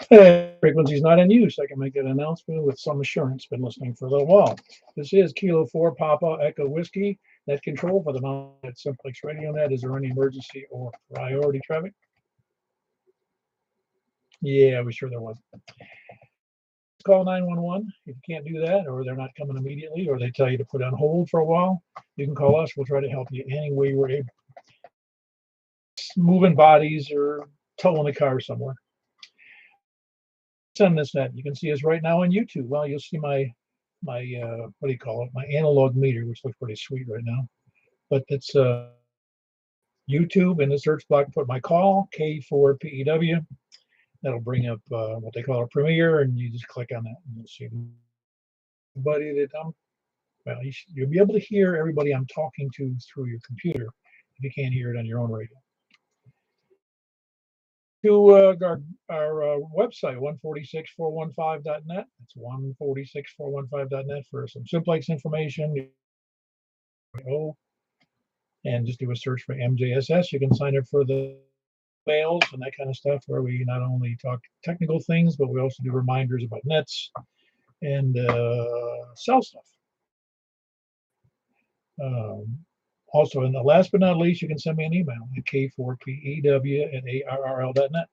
Frequency is not in use. I can make that announcement with some assurance. Been listening for a little while. This is Kilo 4 Papa Echo Whiskey. Net control for the Mount at Simplex Radio Net. Is there any emergency or priority traffic? Yeah, we sure there was. Call 911 if you can't do that, or they're not coming immediately, or they tell you to put on hold for a while. You can call us. We'll try to help you any way we're able. Moving bodies or towing a car somewhere. Send this net. You can see us right now on YouTube. Well, you'll see my what do you call it? My analog meter, which looks pretty sweet right now. But it's YouTube in the search block. Put my call K4PEW. That'll bring up what they call a premiere, and you just click on that, and you'll see everybody that I'm. Well, you'll be able to hear everybody I'm talking to through your computer if you can't hear it on your own radio. To our website, 146415.net. That's 146415.net for some simplex information. And just do a search for MJSS. You can sign up for the mails and that kind of stuff, where we not only talk technical things, but we also do reminders about nets and sell stuff. Also, and last but not least, you can send me an email at k4pew@arrl.net.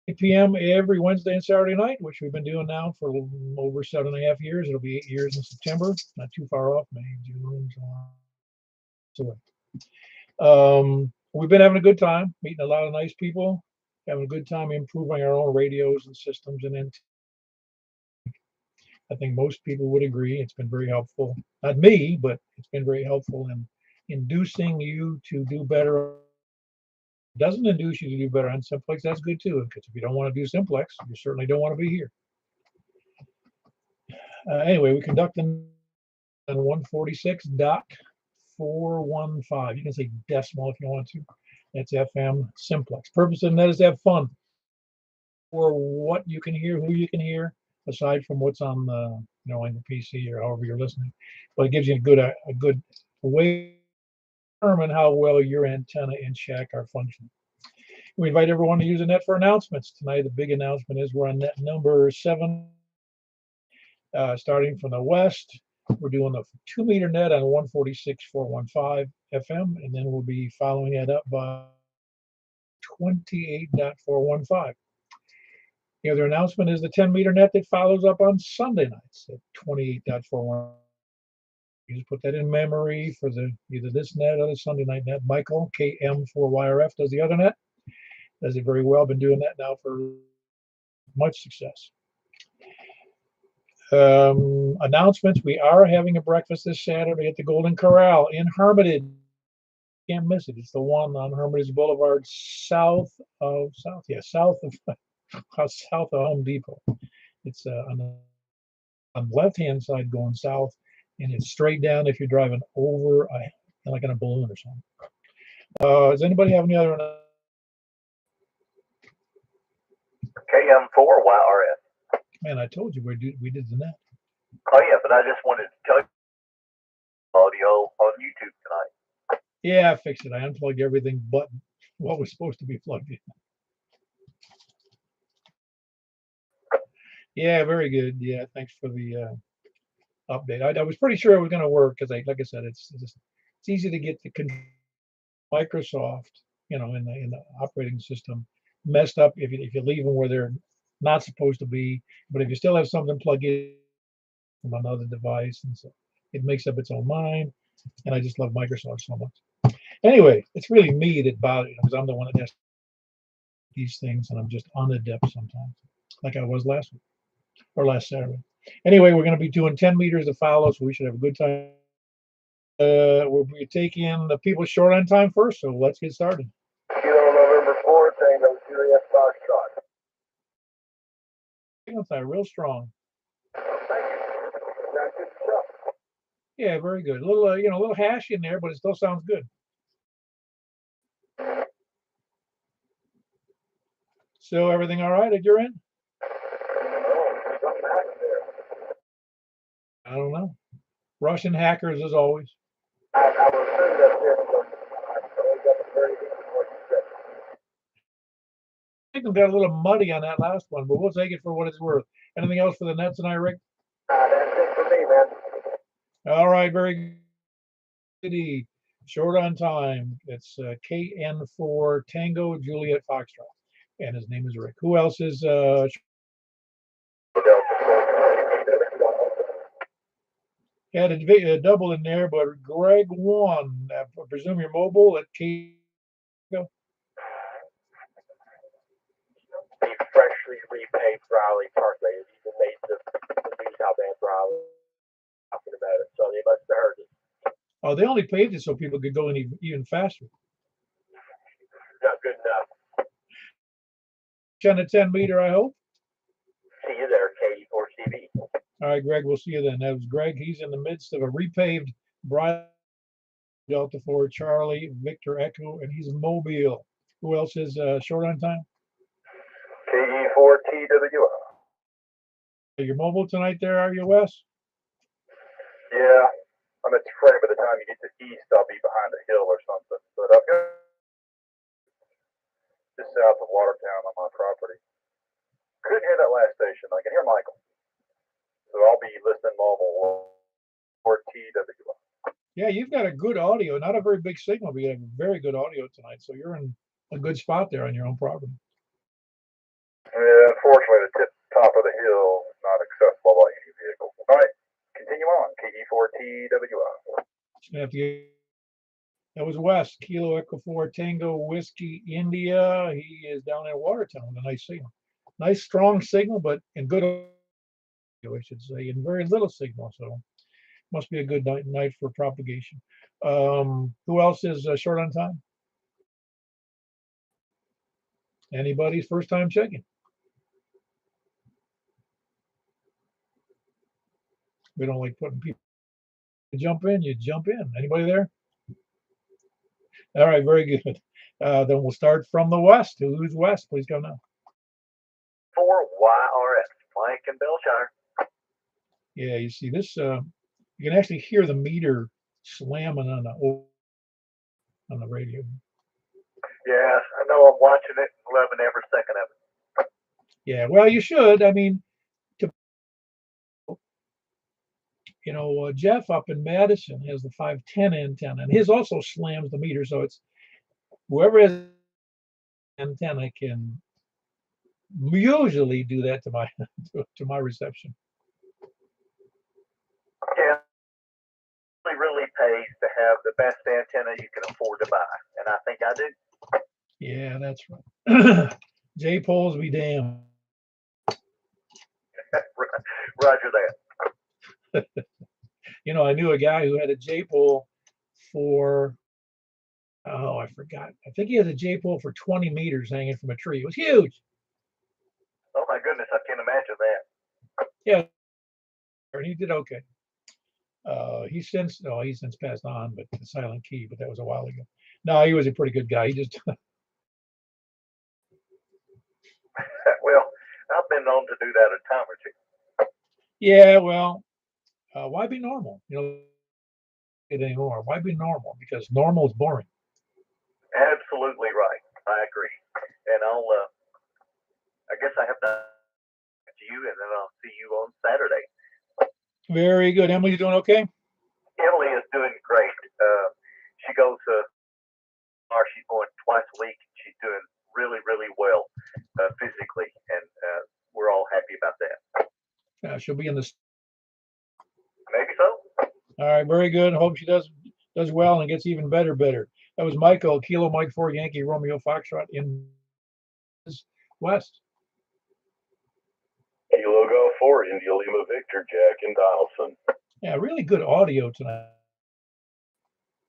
8 p.m. every Wednesday and Saturday night, which we've been doing now for over 7.5 years. It'll be 8 years in September. Not too far off. May, June, July. We've been having a good time, meeting a lot of nice people, having a good time improving our own radios and systems. And then I think most people would agree it's been very helpful. Not me, but it's been very helpful in inducing you to do better. It doesn't induce you to do better on Simplex. That's good too, because if you don't want to do Simplex, you certainly don't want to be here. Anyway, we conduct on 146.415. You can say decimal if you want to. That's FM Simplex. Purpose of the net is to have fun. For what you can hear, who you can hear, aside from what's on the, on your PC or however you're listening. But it gives you a good way to determine how well your antenna and shack are functioning. We invite everyone to use the net for announcements. Tonight, the big announcement is we're on net number 7, starting from the west. We're doing the 2-meter net on 146.415 FM, and then we'll be following that up by 28.415. The other announcement is the 10-meter net that follows up on Sunday nights at 28.41. You just put that in memory for either this net or the Sunday night net. Michael, KM4YRF, does the other net. Does it very well. Been doing that now for much success. Announcements. We are having a breakfast this Saturday at the Golden Corral in Hermitage. Can't miss it. It's the one on Hermitage Boulevard, south of Home Depot. It's on the left-hand side going south, and it's straight down if you're driving over like in a balloon or something. Does anybody have any other? KM4YRF. Man, I told you we did the net. Oh yeah, but I just wanted to tell you audio on YouTube tonight. Yeah, I fixed it. I unplugged everything but what was supposed to be plugged in. Yeah, very good. Yeah, thanks for the update. I was pretty sure it was going to work because, like I said, it's easy to get the Microsoft, in the operating system messed up if you leave them where they're not supposed to be. But if you still have something plugged in from another device, and so it makes up its own mind. And I just love Microsoft so much. Anyway, it's really me that bothers because I'm the one that has these things, and I'm just unadept sometimes, like I was last week or last Saturday. Anyway, we're going to be doing 10 meters to follow, so we should have a good time. We'll be taking the people short on time first, so let's get started. Kilo November 4, Tango Juliet Foxtrot. That's real strong. Thank you. That's good stuff. Yeah, very good. A little, a little hash in there, but it still sounds good. So everything all right at your end? I don't know. Russian hackers as always. I was saying that there, but I got a very good what you said. signal got a little muddy on that last one, but we'll take it for what it's worth. Anything else for the net tonight, Rick? That's it for me, man. All right, very good. Short on time. It's KN4 Tango Juliet Foxtrot, and his name is Rick. Who else is? Had a double in there, but Greg won. I presume you're mobile at K. The freshly repaved Riley Parkway. It even made the news how bad Riley talking about it. So they must have heard it. Oh, they only paved it so people could go in even faster. Not good enough. 10 to 10 meter, I hope. See you there, KE4CV. All right, Greg, we'll see you then. That was Greg. He's in the midst of a repaved Brian Delta 4 Charlie Victor Echo, and he's mobile. Who else is short on time? KE4TWR. You're mobile tonight there, are you, Wes? Yeah, I'm at Trey. By the time you get to east, I'll be behind a hill or something. But I've got just south of Watertown on my property. Couldn't hear that last station. I can hear Michael. So I'll be listening mobile for TWR. Yeah, you've got a good audio. Not a very big signal, but you have very good audio tonight. So you're in a good spot there on your own property. Yeah, unfortunately, the top of the hill is not accessible by any vehicle. All right, continue on. KE4TWR. That was Wes, Kilo Echo 4 Tango Whiskey India. He is down in Watertown with a nice signal. Nice strong signal, but in good audio, I should say, and very little signal. So must be a good night for propagation. Who else is short on time? Anybody's first time checking? We don't like putting people jump in. You jump in. Anybody there? All right, very good. Then we'll start from the west. Who's west? Please come now. 4YRS, Plank and Belshire. Yeah, you see this. You can actually hear the meter slamming on the radio. Yes, I know. I'm watching it and loving every second of it. Yeah, well, you should. I mean, Jeff up in Madison has the 510 antenna, and his also slams the meter. So it's whoever has antenna can usually do that to my to my reception. Yeah, it really pays to have the best antenna you can afford to buy, and I think I do. Yeah, that's right. J-poles be damned. Roger that. I knew a guy who had a J-pole for, oh, I forgot. I think he had a J-pole for 20 meters hanging from a tree. It was huge. Oh my goodness, I can't imagine that. Yeah, and he did okay. He's since passed on, but the silent key, but that was a while ago. No, he was a pretty good guy. He just Well, I've been known to do that a time or two. yeah, well, why be normal? It anymore. Why be normal? Because normal is boring. Absolutely right. I agree. And I guess I have to you, and then I'll see you on Saturday. Very good. Emily's doing okay? Emily is doing great. She goes she's going twice a week. She's doing really, really well physically, and we're all happy about that. She'll be in the. Maybe so. All right, very good. Hope she does well and gets even better. That was Michael, Kilo Mike 4 Yankee Romeo Foxtrot in West. Kilo Golf 4 India Lima Victor Jack and Donaldson. Yeah, really good audio tonight.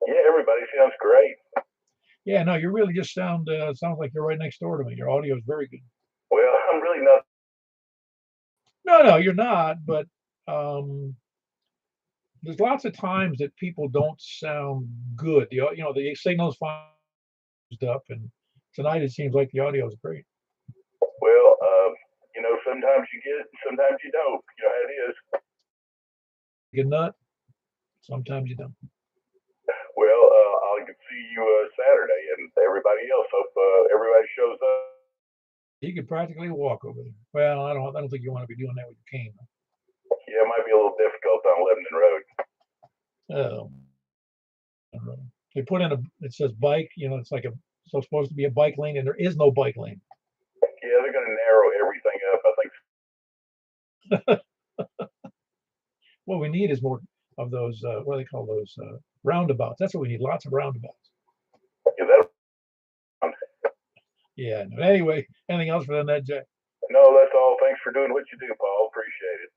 Yeah, everybody sounds great. Yeah, no, you really just sounds like you're right next door to me. Your audio is very good. Well, I'm really not. No, you're not. But there's lots of times that people don't sound good. The signal's fine up, and tonight it seems like the audio is great. Well, sometimes you get, sometimes you don't. You know how it is. Good nut. Sometimes you don't. Well, I'll see you Saturday, and everybody else. Hope everybody shows up. You could practically walk over there. Well, I don't think you want to be doing that with your cane. Yeah, it might be a little difficult on Lebanon Road. Oh, they put in it says bike, it's like so supposed to be a bike lane, and there is no bike lane. Yeah, they're going to narrow everything up. I think. What we need is more of those, what do they call those, roundabouts. That's what we need, lots of roundabouts. Yeah, that. Yeah. No. Anyway, anything else for them, that Jack? No, that's all. Thanks for doing what you do, Paul. Appreciate it.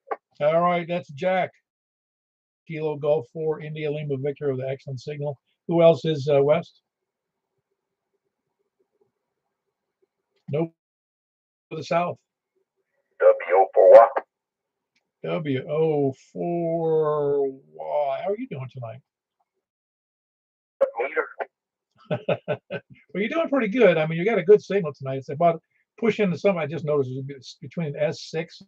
All right, that's Jack. Kilo Golf 4, India Lima Victor with an excellent signal. Who else is west? Nope. To the south. W04Y. W04Y. How are you doing tonight? Meter. Well, you're doing pretty good. I mean, you got a good signal tonight. It's about push into something I just noticed is between S6.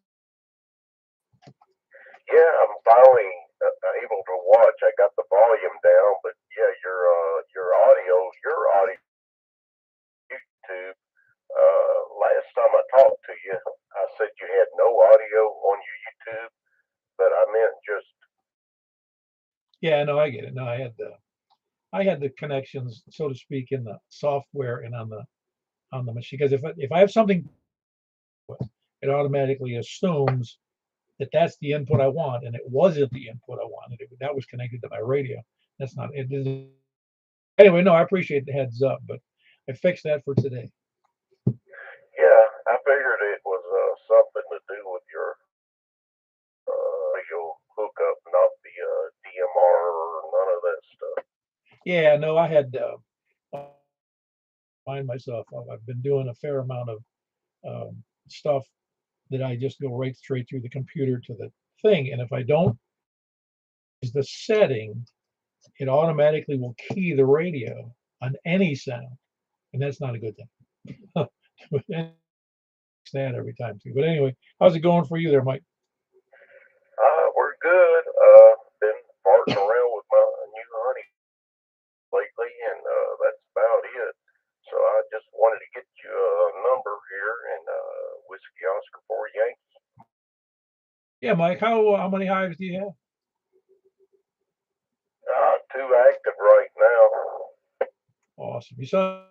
Yeah, I'm finally able to watch. I got the volume down, but yeah, your audio YouTube. Last time I talked to you, I said you had no audio on your YouTube, but I meant just. Yeah, no, I get it. No, I had the connections, so to speak, in the software and on the machine. Because if I have something, it automatically assumes that that's the input I want, and it wasn't the input I wanted. That was connected to my radio. That's not it. Anyway, no, I appreciate the heads up, but I fixed that for today. Yeah, I figured it was something to do with your radio hookup, not the DMR or none of that stuff. Yeah, no, I had find myself. I've been doing a fair amount of stuff that I just go right straight through the computer to the thing, and if I don't use the setting, it automatically will key the radio on any sound, and that's not a good thing. That every time too. But anyway, how's it going for you there, Mike? We're good. Been farting around with my new honey lately, and that's about it. So I just wanted to get you a number here and Whiskey Oscar 4 Yankee. Yeah, Mike. How many hives do you have? Two active right now. Awesome. You saw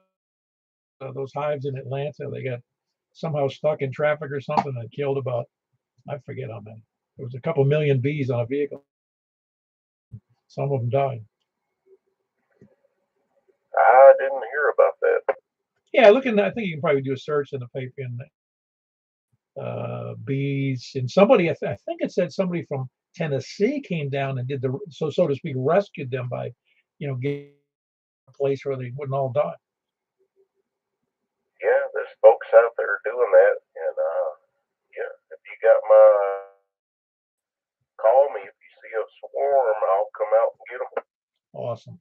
those hives in Atlanta? They got somehow stuck in traffic or something and killed about, I forget how many. There was a couple million bees on a vehicle. Some of them died. I didn't hear about that. Yeah, I think you can probably do a search in the paper in bees. And somebody, I think it said somebody from Tennessee came down and did so to speak, rescued them by, getting a place where they wouldn't all die. Yeah, there's folks out there doing that, and yeah, if you got my call me if you see a swarm, I'll come out and get them. Awesome.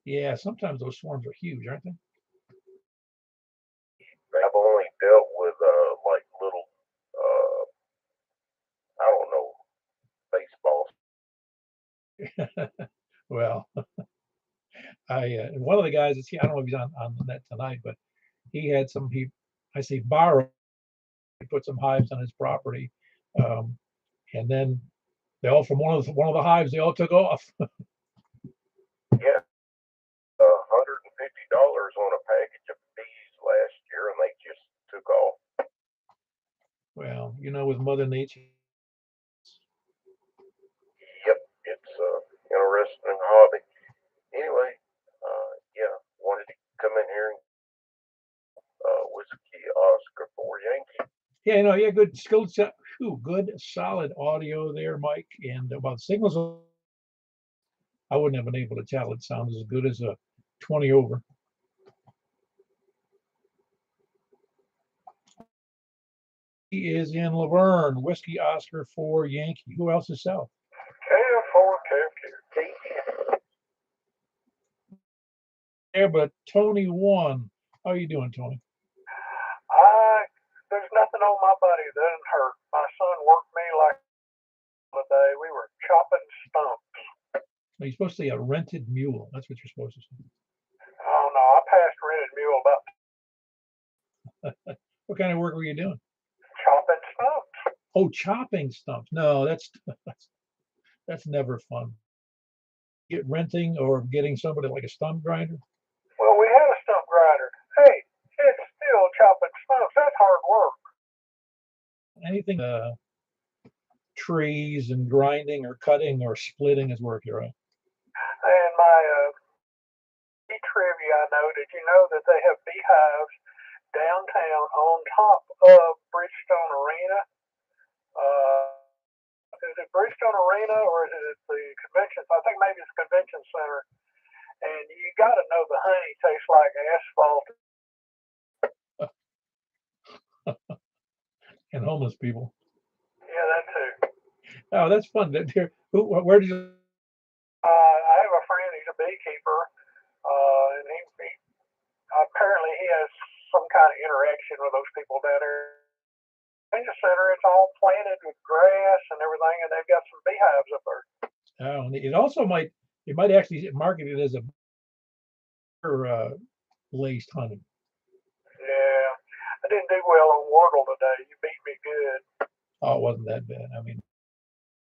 Yeah, sometimes those swarms are huge, aren't they? I've only dealt with like little, I don't know, baseball. Well, one of the guys is here. I don't know if he's on the net tonight, but he had I say borrow. He put some hives on his property, and then they all from one of the hives. They all took off. Yeah, $150 on a package of bees last year, and they just took off. Well, with Mother Nature. Yep, it's interesting hobby. Anyway, yeah, wanted to come in here and Whiskey Oscar 4 Yankee. Yeah, yeah, good skill set. Good solid audio there, Mike. And about signals, I wouldn't have been able to tell. It sounds as good as a 20 over. He is in Laverne, Whiskey Oscar 4 Yankee. Who else is south? KF4, KF2. Yeah, but Tony won. How are you doing, Tony? There's nothing on my body that doesn't hurt. My son worked me like the day. We were chopping stumps. You're supposed to say a rented mule. That's what you're supposed to say. Oh no, I passed rented mule about. What kind of work were you doing? chopping stumps. Oh, chopping stumps. No, that's never fun. Get renting or getting somebody like a stump grinder. Well, we had a stump grinder. Hey, it's still chopping stumps. That's hard work. Anything trees and grinding or cutting or splitting is work, you're right. And my bee trivia, I know, did you know that they have beehives downtown on top of Bridgestone Arena? Is it Bridgestone Arena or is it the convention? I think maybe it's convention center. And you got to know the honey tastes like asphalt. And homeless people. Yeah, that too. Oh, that's fun. Where did you? I have a friend. He's a beekeeper, and he apparently he has some kind of interaction with those people down there. Convention center. It's all planted with grass and everything, and they've got some beehives up there. Oh, and it might actually market it as a laced honey. Yeah, I didn't do well on Wordle today. You beat me good. Oh, it wasn't that bad. I mean,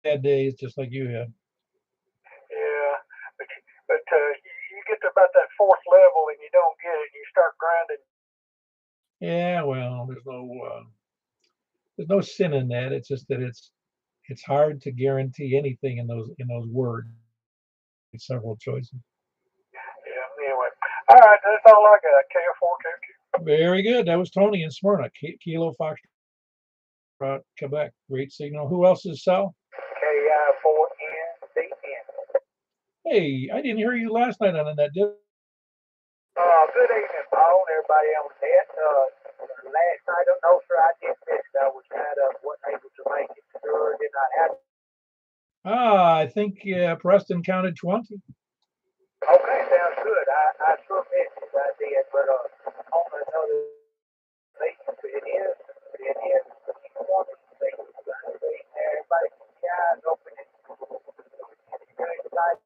bad days just like you had. Yeah, but you get to about that fourth level and you don't get it. You start grinding. Yeah, well, there's no sin in that. It's just that it's hard to guarantee anything in those words. It's several choices. Yeah. Anyway, all right. That's all I got. KF4QQ. Very good. That was Tony in Smyrna. Kilo Fox, Quebec. Great signal. Who else is Sal? KI4NCN. Hey, I didn't hear you last night on the net, did Good evening, Paul, and everybody on net. Last night, no, sir, I did miss it. I was kind of wasn't able to make it. Sure, did not have. I think Preston counted 20. Okay, sounds good. I sure missed it. I did, but on another thing, it is one of the things everybody keep your eyes open and you're excited.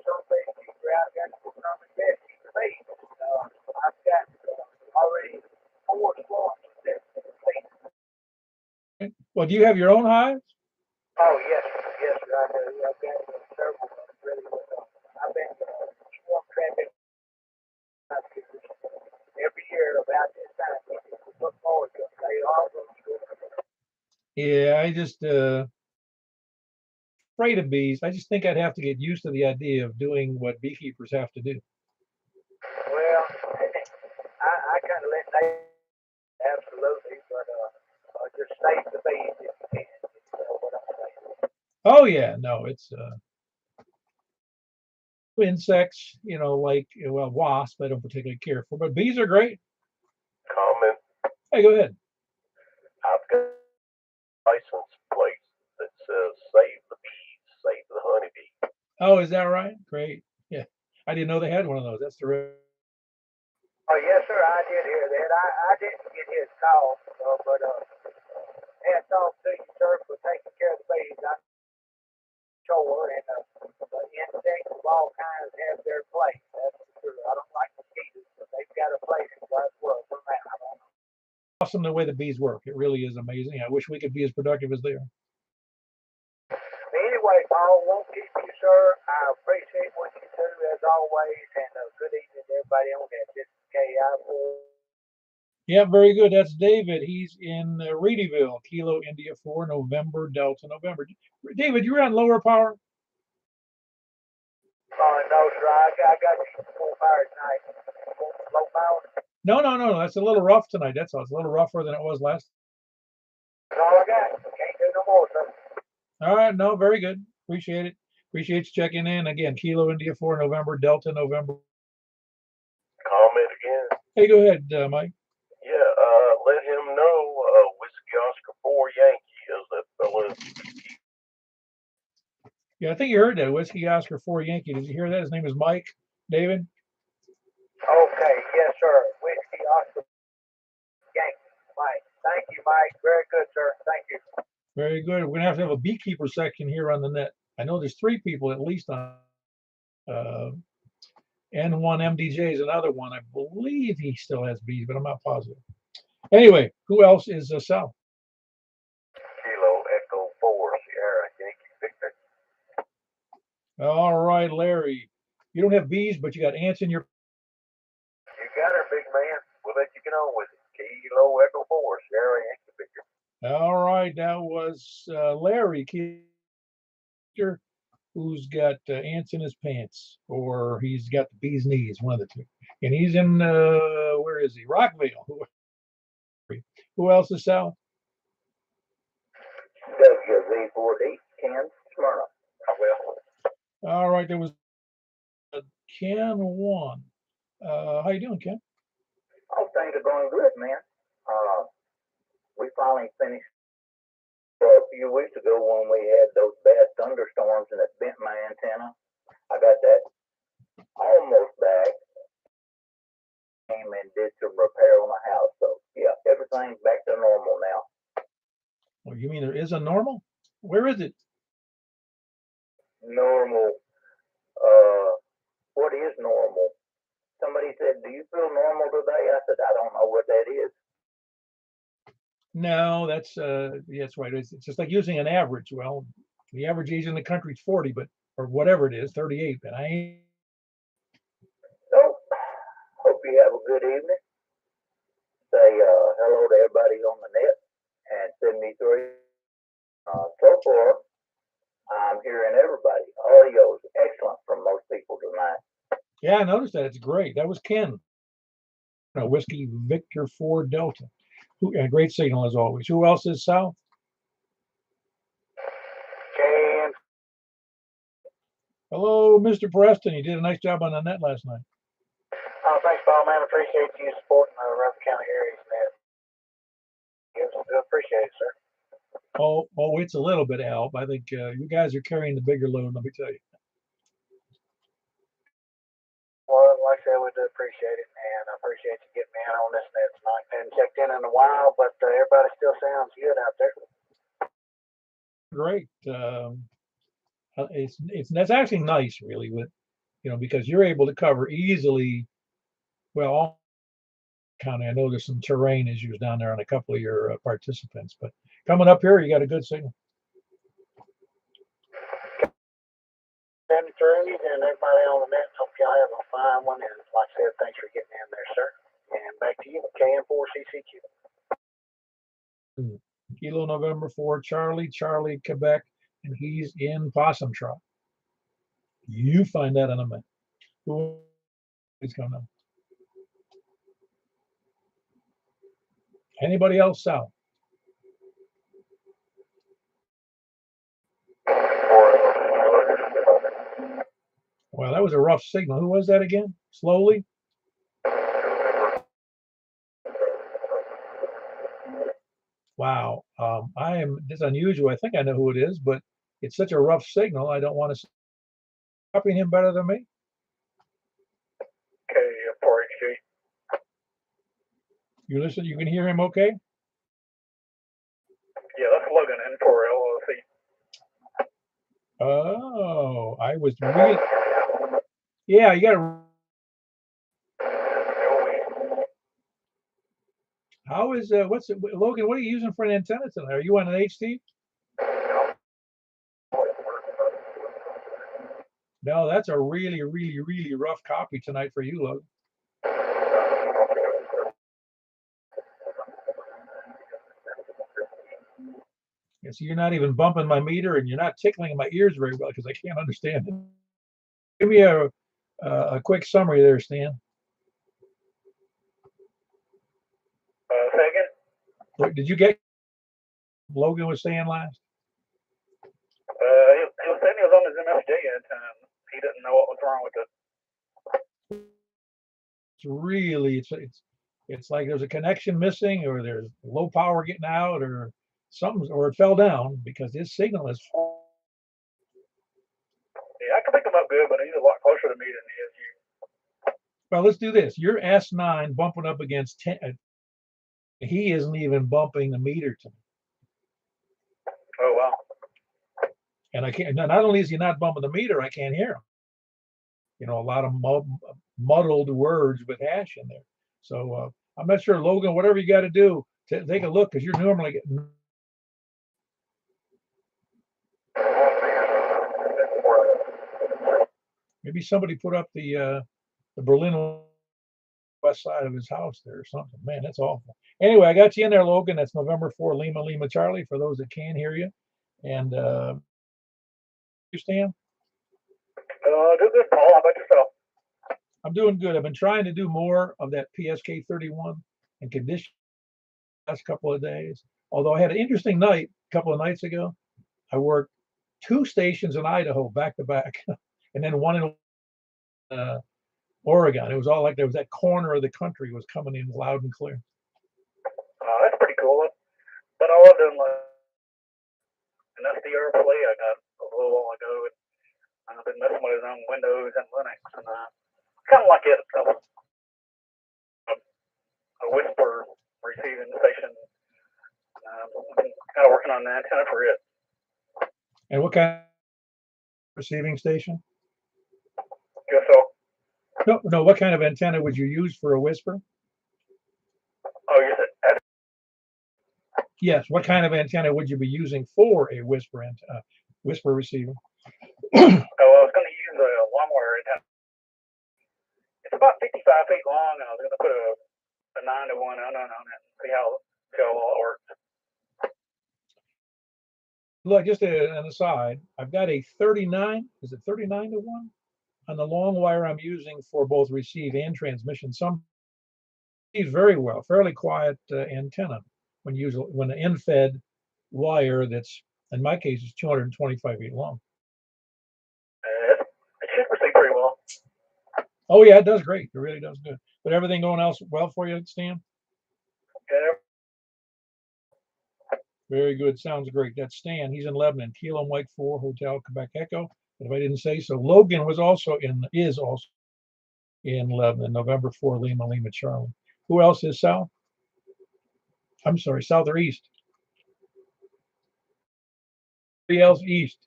Some things you out there to come and get you me. I've got already 4 swamps there. Well, do you have your own hives? Oh, yes, yes, I do. I've got several really. I've been swarm trapping every year about this time. Look forward to it. They all go through. Yeah, I just afraid of bees. I just think I'd have to get used to the idea of doing what beekeepers have to do. Well, I kind of let they absolutely, but just save the bees if you can. You know what I'm saying? Oh yeah, no, it's insects, like wasps, I don't particularly care for, but bees are great. Comment. Hey, go ahead. I've got a license plate that says "Save the bees, save the honeybee." Oh, is that right? Great. Yeah, I didn't know they had one of those. That's terrific. Oh, yes, sir, I did hear that. I didn't get his call, but hats off to you, sir, for taking care of the bees. I'm sure, and insects of all kinds have their place. That's for sure. I don't like mosquitoes, but they've got a place in God's world for now. Awesome the way the bees work. It really is amazing. I wish we could be as productive as they are. Anyway, Paul, won't keep you, sir. I appreciate what you do as always, and good evening to everybody on that. This is KI4. Yeah, very good. That's David. He's in Reedyville, Kilo India 4, November, Delta, November. David, you're on lower power? No, sir. I got you 4 hours tonight. Low power. No. That's a little rough tonight. That's all. It's a little rougher than it was last. That's all I got. Can't do no more, sir. All right. No, very good. Appreciate it. Appreciate you checking in. Again, Kilo India 4, November, Delta, November. Comment again. Hey, go ahead, Mike. Yeah, let him know Whiskey Oscar 4 Yankee is that fella's. Yeah, I think you heard that. Whiskey Oscar 4 Yankee. Did you hear that? His name is Mike. David? Okay, yes, sir. Whiskey Oscar Yankee. Mike. Thank you, Mike. Very good, sir. Thank you. Very good. We're going to have a beekeeper section here on the net. I know there's 3 people at least on N1 MDJ is another one. I believe he still has bees, but I'm not positive. Anyway, who else is south? Kilo Echo 4 Sierra Yankee Victor. All right, Larry. You don't have bees, but you got ants in your. You got her, big man. We'll let you get on with it. Kilo Echo 4 Sierra Yankee Victor. All right, that was Larry, who's got ants in his pants, or he's got the bee's knees, one of the two. And he's in where is he? Rockville. Who else is south? WZ4D Ken Smyrna. I will. All right, there was Ken one. How you doing, Ken? Oh, things are going good, man. We finally finished a few weeks ago when we had those bad thunderstorms and it bent my antenna. I got that almost back. Came and did some repair on the house. So yeah, everything's back to normal now. Well, you mean there is a normal? Where is it? Normal. What is normal? Somebody said, "Do you feel normal today?" I said, "I don't know what that is." No, that's right. It's just like using an average. Well, the average age in the country is 40, but or whatever it is, 38. But I ain't. So, hope you have a good evening. Say hello to everybody on the net and 73. So far, I'm hearing everybody. Audio is excellent from most people tonight. Yeah, I noticed that. It's great. That was Ken. Whiskey Victor 4 Delta. A great signal as always. Who else is south? Ken. Hello, Mr. Preston. You did a nice job on the net last night. Oh, thanks, Paul, man. Appreciate you supporting the Rutherford County Areas net. Yes, I appreciate it, sir. Oh, it's a little bit of help. I think you guys are carrying the bigger load, let me tell you. Well, like I said, we do appreciate it, and I appreciate you getting me in on this net tonight. I haven't checked in a while, but everybody still sounds good out there. Great. That's actually nice, really, with because you're able to cover easily. Well, all county. I know there's some terrain issues down there on a couple of your participants, but coming up here, you got a good signal. 73 and everybody on the net. Hope y'all have a fine one. And like I said, thanks for getting in there, sir. And back to you, KN4CCQ. Kilo November 4, Charlie, Quebec, and he's in Possum Trot. You find that on a map. Who is coming up? Anybody else south? Well, that was a rough signal. Who was that again? Slowly? Wow. This is unusual. I think I know who it is, but it's such a rough signal. I don't want to copy him better than me. K4HG. You listen, you can hear him okay? Yeah, that's Logan N4 LLC. Oh, I was really. Yeah, you got to. How is Logan? What are you using for an antenna tonight? Are you on an HT? No, that's a really, really, really rough copy tonight for you, Logan. Yeah, so you're not even bumping my meter, and you're not tickling my ears very well because I can't understand it. Give me a quick summary there, Stan. Second. What did you get? Logan was saying last. He was saying he was on his MFJ antenna. He didn't know what was wrong with it. It's really it's like there's a connection missing, or there's low power getting out, or something, or it fell down because this signal is. Yeah, I can pick him up good, but he's a lot closer to me than he is you. Well, let's do this. Your S9 bumping up against 10. He isn't even bumping the meter to me. Oh wow. And I can't. Not only is he not bumping the meter, I can't hear him. A lot of muddled words with hash in there. So I'm not sure, Logan, whatever you got to do to take a look, because you're normally getting. Maybe somebody put up the Berlin west side of his house there or something. Man, that's awful. Anyway, I got you in there, Logan. That's November 4, Lima, Lima, Charlie, for those that can hear you. And you, Stan? Do good, Paul. How about yourself? I'm doing good. I've been trying to do more of that PSK 31 and condition last couple of days. Although I had an interesting night a couple of nights ago. I worked 2 stations in Idaho back to back, and then one in Oregon. It was all like there was that corner of the country was coming in loud and clear. That's pretty cool. But I was doing an SDR play I got a little while ago, and I've been messing with it on Windows and Linux, and kind of like it. A whisper receiving station. I've been kind of working on the antenna for it. And what kind of receiving station? Guess so. No. What kind of antenna would you use for a whisper? Oh, you said Yes. What kind of antenna would you be using for a whisper receiver? I was going to use a lawnmower antenna. It's about 55 feet long, and I was going to put a 9-to-1 on it and see how well it works. Look, just an aside, I've got a 39, is it 39-to-1? On the long wire I'm using for both receive and transmission. Some receives very well, fairly quiet antenna when you use when the end-fed wire that's, in my case, is 225 feet long. It should receive pretty well. Oh yeah, it does great. It really does good. But everything going else well for you, Stan? Yeah. Very good. Sounds great. That's Stan. He's in Lebanon. Kilo Mike 4 Hotel Quebec Echo. If I didn't say so, Logan is also in Lebanon. November 4 Lima, Lima, Charlie. Who else is south? I'm sorry, south or east? Who else east?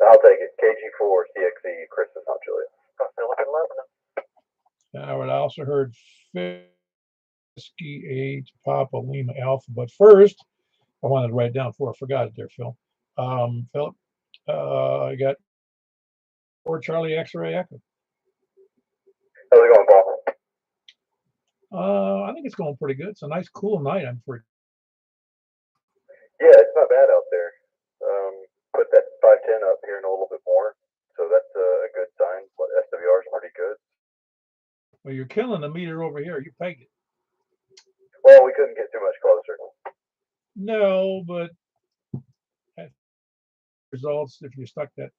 I'll take it. KG4 CXE, Chris in Mount Juliet. Philip in Lebanon. All right. I also heard Whiskey 8 Papa Lima Alpha. But first, I wanted to write down before I forgot it there, Phil. Philip, I got 4 Charlie X-ray Echo. How's it going, Paul? I think it's going pretty good. It's a nice, cool night. I'm pretty. Yeah, it's not bad out there. Put that 510 up here in a little bit more, so that's a good sign. SWR is pretty good. Well, you're killing the meter over here. You pegged it. Well, we couldn't get too much closer. No, but results if you stuck that,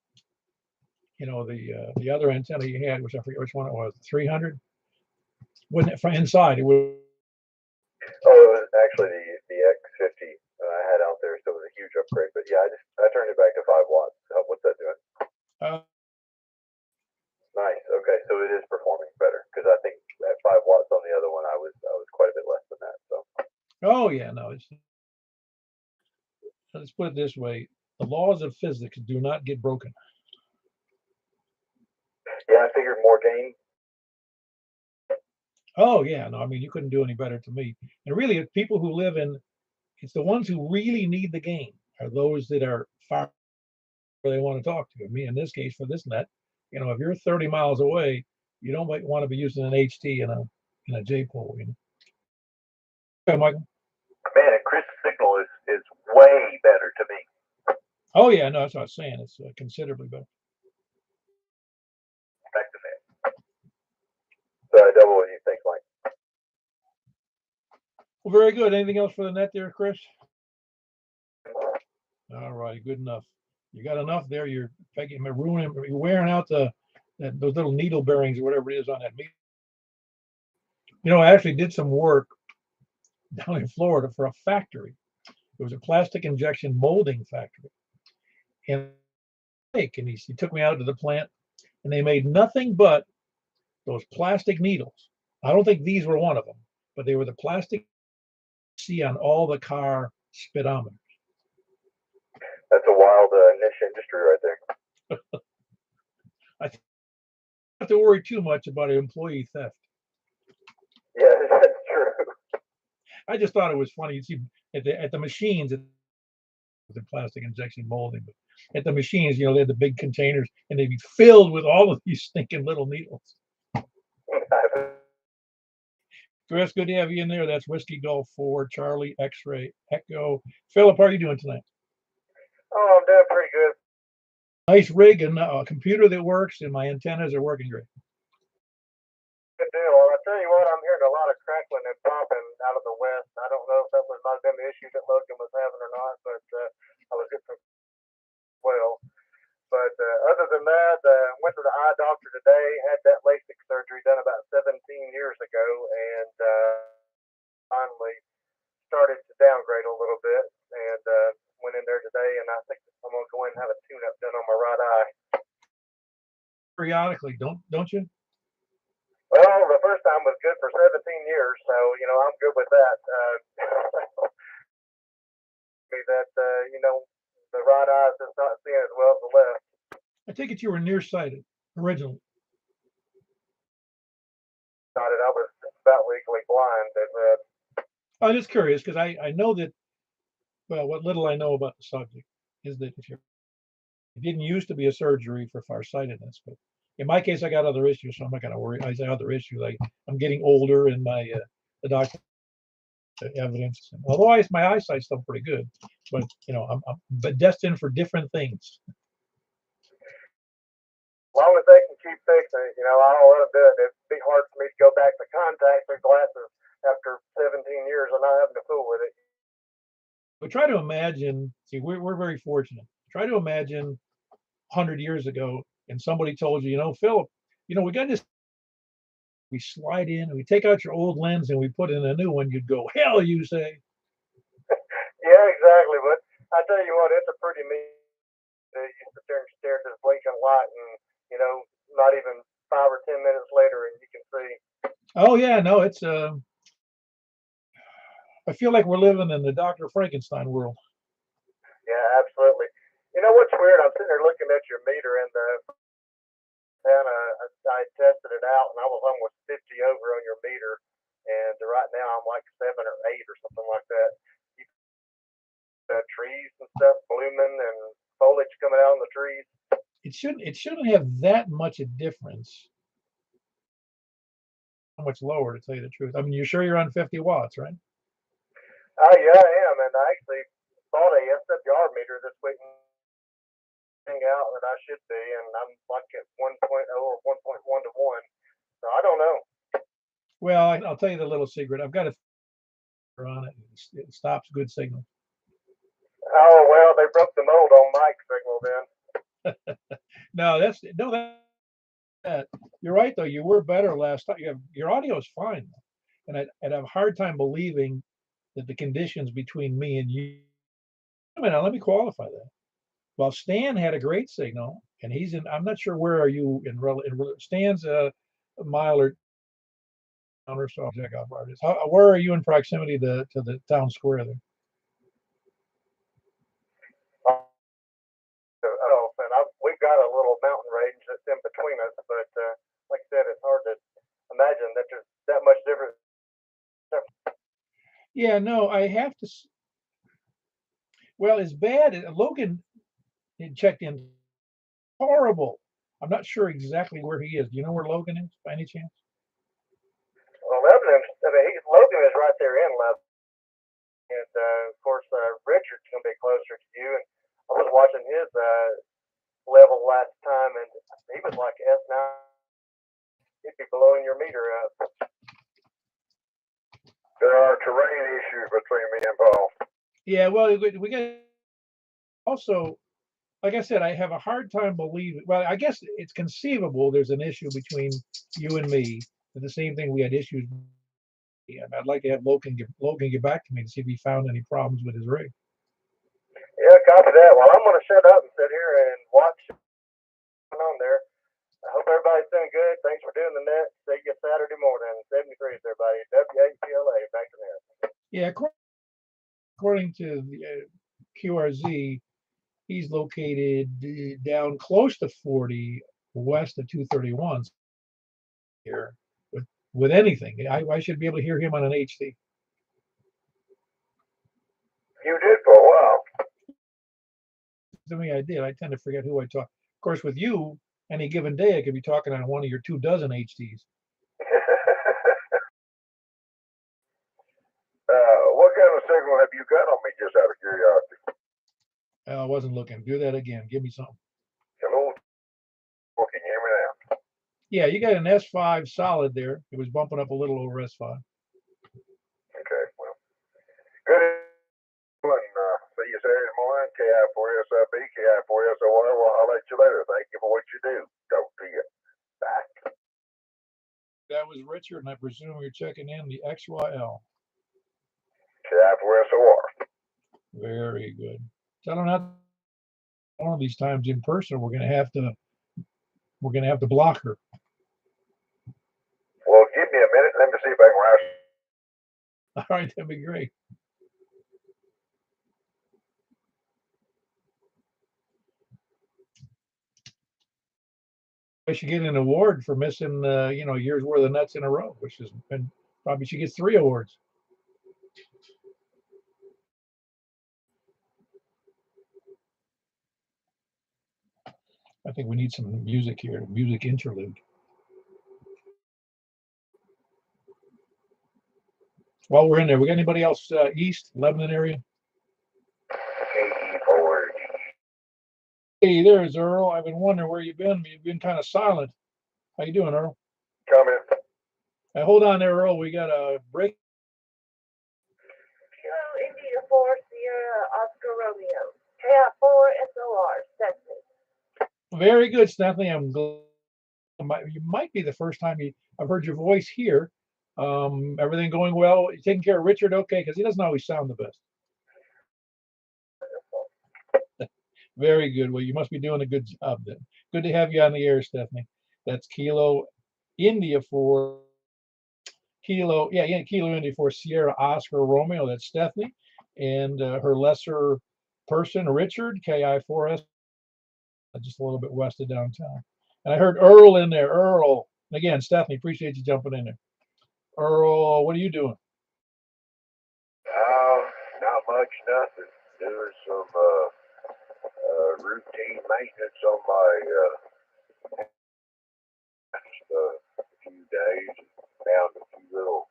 the other antenna you had, which I forget which one it was, 300. Wouldn't it from inside? It would. Oh, it was actually the X50 I had out there, so it was a huge upgrade. But yeah, I turned it back to 5 watts. What's that doing? Nice. Okay, so it is performing better because I think at 5 watts on the other one, I was quite a bit less than that. So. Oh yeah, no. Let's put it this way: the laws of physics do not get broken. Yeah, I figured more gain. Oh yeah, no. I mean, you couldn't do any better to me. And really, if people who live in, it's the ones who really need the gain are those that are far where they want to talk to. Me, in this case, for this net, if you're 30 miles away, you don't want to be using an HT in a J pole. Okay, Michael. Man, and Chris' signal is way better to me. Oh yeah, no, that's what I was saying. It's considerably better. Back to that. So I double what you think, Mike. Well, very good. Anything else for the net there, Chris? All right, good enough. You got enough there. You're wearing out those little needle bearings or whatever it is on that meter. I actually did some work down in Florida for a factory. It was a plastic injection molding factory. And he took me out to the plant, and they made nothing but those plastic needles. I don't think these were one of them, but they were the plastic you see on all the car speedometers. That's a wild niche industry right there. I don't have to worry too much about employee theft. Yeah, that's true. I just thought it was funny. You see at the machines, the plastic injection molding, but at the machines, they had the big containers and they'd be filled with all of these stinking little needles. Chris, good to have you in there. That's Whiskey Golf 4, Charlie, X-Ray, Echo. Philip, how are you doing tonight? Oh, I'm doing pretty good. Nice rig and a computer that works, and my antennas are working great. Good deal. Well, I tell you what, I'm hearing a lot of crackling and popping out of the west. I don't know if that was might have been the issue that Logan was having or not, but I was getting some well. But other than that, went to the eye doctor today. Had that LASIK surgery done about 17 years ago, and finally started to downgrade a little bit. And went in there today, and I think I'm gonna go in and have a tune-up done on my right eye. Periodically, don't you? Well, the first time was good for 17 years, so I'm good with that. That the right eye is just not seeing as well as the left. I take it you were nearsighted originally. I was about legally blind. I'm just curious because I know that, well, what little I know about the subject is that it didn't used to be a surgery for farsightedness, but in my case, I got other issues, so I'm not going to worry. I say other issues. I'm getting older, and the doctor evidence. Although my eyesight's still pretty good, but I'm destined for different things. As long as they can keep fixing it, I'll let them do it. It'd be hard for me to go back to contacts or glasses after 17 years and not having to fool with it. But try to imagine. See, we're very fortunate. Try to imagine 100 years ago, and somebody told you, Philip, we got this. We slide in and we take out your old lens and we put in a new one. You'd go, hell, you say. Yeah, exactly. But I tell you what, it's a pretty neat. You sit there and stare at this blinking light, and not even 5 or 10 minutes later, and you can see. Oh yeah, no, it's I feel like we're living in the Dr. Frankenstein world. Yeah, absolutely. You know what's weird? I'm sitting there looking at your meter, and I tested it out, and I was almost 50 over on your meter, and right now I'm like 7 or 8 or something like that. Trees and stuff blooming and foliage coming out on the trees. It shouldn't have that much a difference. How much lower, to tell you the truth? I mean, you're sure you're on 50 watts, right? Oh yeah, I am, and I actually bought a SWR meter this week. Out that I should be, and I'm like at 1.0 or 1.1 to 1. So I don't know. Well, I'll tell you the little secret. I've got a on it. It stops good signal. Oh well, they broke the mold on mic signal then. No, that you're right though. You were better last time. Your audio is fine, and I have a hard time believing that the conditions between me and you. Let me qualify that. Well, Stan had a great signal, and he's in. I'm not sure where are you in. Stan's a mile or so. Check out where it is. Where are you in proximity to the town square there? We've got a little mountain range that's in between us, but like I said, it's hard to imagine that there's that much difference. Yeah, no, I have to. Well, it's bad. Logan checked in. Horrible. I'm not sure exactly where he is. Do you know where Logan is, by any chance? Well, Lebanon, Logan is right there in Lebanon, and of course, Richard's going to be closer to you. And I was watching his level last time, and he was like S9. He'd be blowing your meter up. There are terrain issues between me and Paul. Yeah, well, we got also, like I said, I have a hard time believing. Well, I guess it's conceivable there's an issue between you and me. And the same thing, we had issues. And I'd like to have Logan get back to me to see if he found any problems with his rig. Yeah, copy that. Well, I'm going to shut up and sit here and watch what's going on there. I hope everybody's doing good. Thanks for doing the net. See you Saturday morning. 73s, everybody. WAPLA, back to net. Yeah, according to the QRZ, he's located down close to 40 west of 231 here with anything. I should be able to hear him on an HC. You did for a while. To me, I did. I tend to forget who I talk. Of course, with you, any given day, I could be talking on one of your 2 dozen HDs. What kind of signal have you got on me, just out of curiosity? I wasn't looking. Do that again. Give me something. Hello? Well, can you hear me now? Yeah, you got an S5 solid there. It was bumping up a little over S5. Okay, well, good. And, see you Saturday morning, KI4SIB, KI4SOR. Well, I'll let you later. Thank you for what you do. Talk to you. Bye. That was Richard, and I presume you're checking in the XYL. KI4SOR. Very good. Tell them not one of these times in person. We're gonna have to block her. Well, give me a minute. Let me see if I can rise. All right, that'd be great. I should get an award for missing, years worth of nuts in a row, which has been probably she gets 3 awards. I think we need some music here, music interlude. While we're in there, we got anybody else east, Lebanon area? Hey, there's Earl. I've been wondering where you've been. You've been kind of silent. How you doing, Earl? Comment. Hold on there, Earl. We got a break. Kilo India 4 Sierra Oscar Romeo. KI4 SOR, Stephanie. Very good, Stephanie. I'm glad. You might be the first time I've heard your voice here. Everything going well? You taking care of Richard okay? Because he doesn't always sound the best. Very good. Well, you must be doing a good job then. Good to have you on the air, Stephanie. That's Kilo India 4 Kilo India 4 Sierra Oscar Romeo. That's Stephanie. And her lesser person, Richard, KI4S, just a little bit west of downtown. And I heard Earl in there. Earl. Again, Stephanie, appreciate you jumping in there. Earl, what are you doing? Not much, nothing. Doing some routine maintenance on my a few days. Found a few little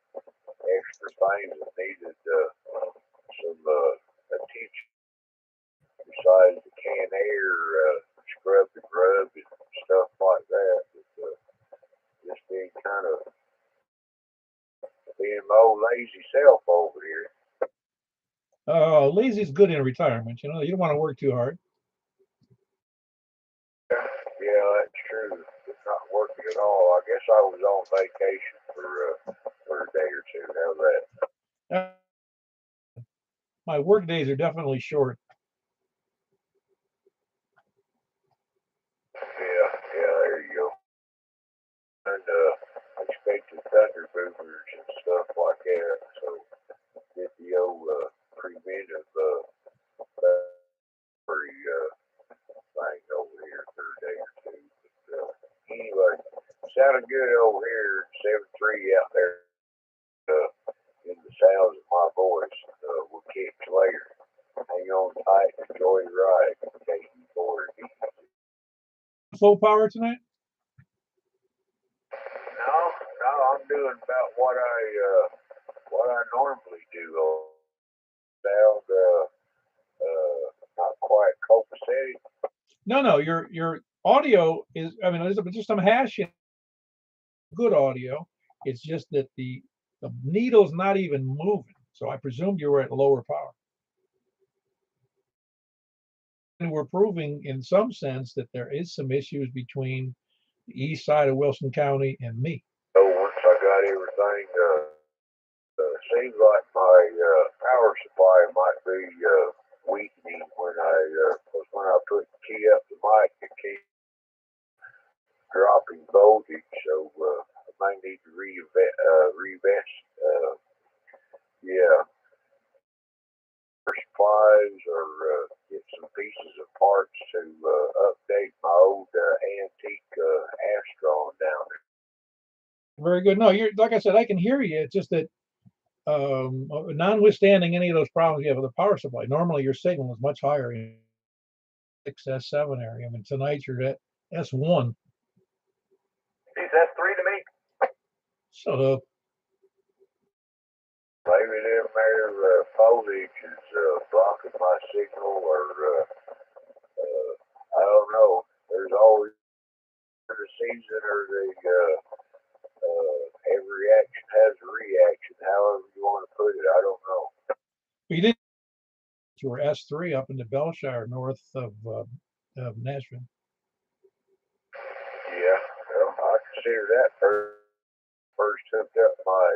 extra things that needed some attention besides the can air, scrub and grub and stuff like that. Just being kind of being my old lazy self over here. Lazy's good in retirement. You don't want to work too hard. Yeah, that's true. It's not working at all. I guess I was on vacation for a day or two. How's that? My work days are definitely short. Yeah, there you go. And expected thunder boomers and stuff like that. So get the old preventive thing over here for a day or two. But anyway, sounded good over here. 7-3 out there in the sounds of my voice. We'll catch you later. Hang on tight and enjoy the ride. Full power tonight? No, I'm doing about what I normally do. Sound not quite copacetic. No, your audio is. I mean, there's just some hashing. Good audio. It's just that the needle's not even moving. So I presumed you were at lower power. And we're proving, in some sense, that there is some issues between the east side of Wilson County and me. So once I got everything, seems like my power supply might be weakening when I put the key up the mic, it keeps dropping voltage. So I might need to revest. Yeah. Supplies or get some pieces of parts to update my old antique Astron down there. Very good. No, you're like I said, I can hear you. It's just that notwithstanding any of those problems you have with the power supply, normally your signal is much higher in S7 area. I mean, tonight you're at S1. Geez, that's 3 to me. So Maybe them there foliage is blocking my signal, or I don't know. There's always the season, or every reaction has a reaction. However you want to put it, I don't know. you did. You were S3 up into Belshire, north of Nashville. Yeah, well, I consider that first hooked up my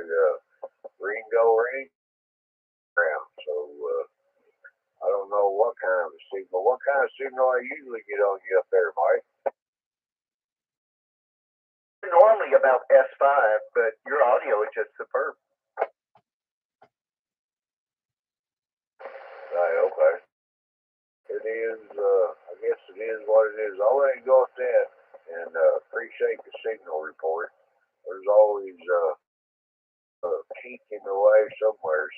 Ringo ring ground. So I don't know what kind of a signal. What kind of signal I usually get on you up there, Mike? Normally about S5, but your audio is just superb. Right, okay. It is, I guess it is what it is. I'll let you go with that, and appreciate the signal report. There's always a kink in the way somewhere,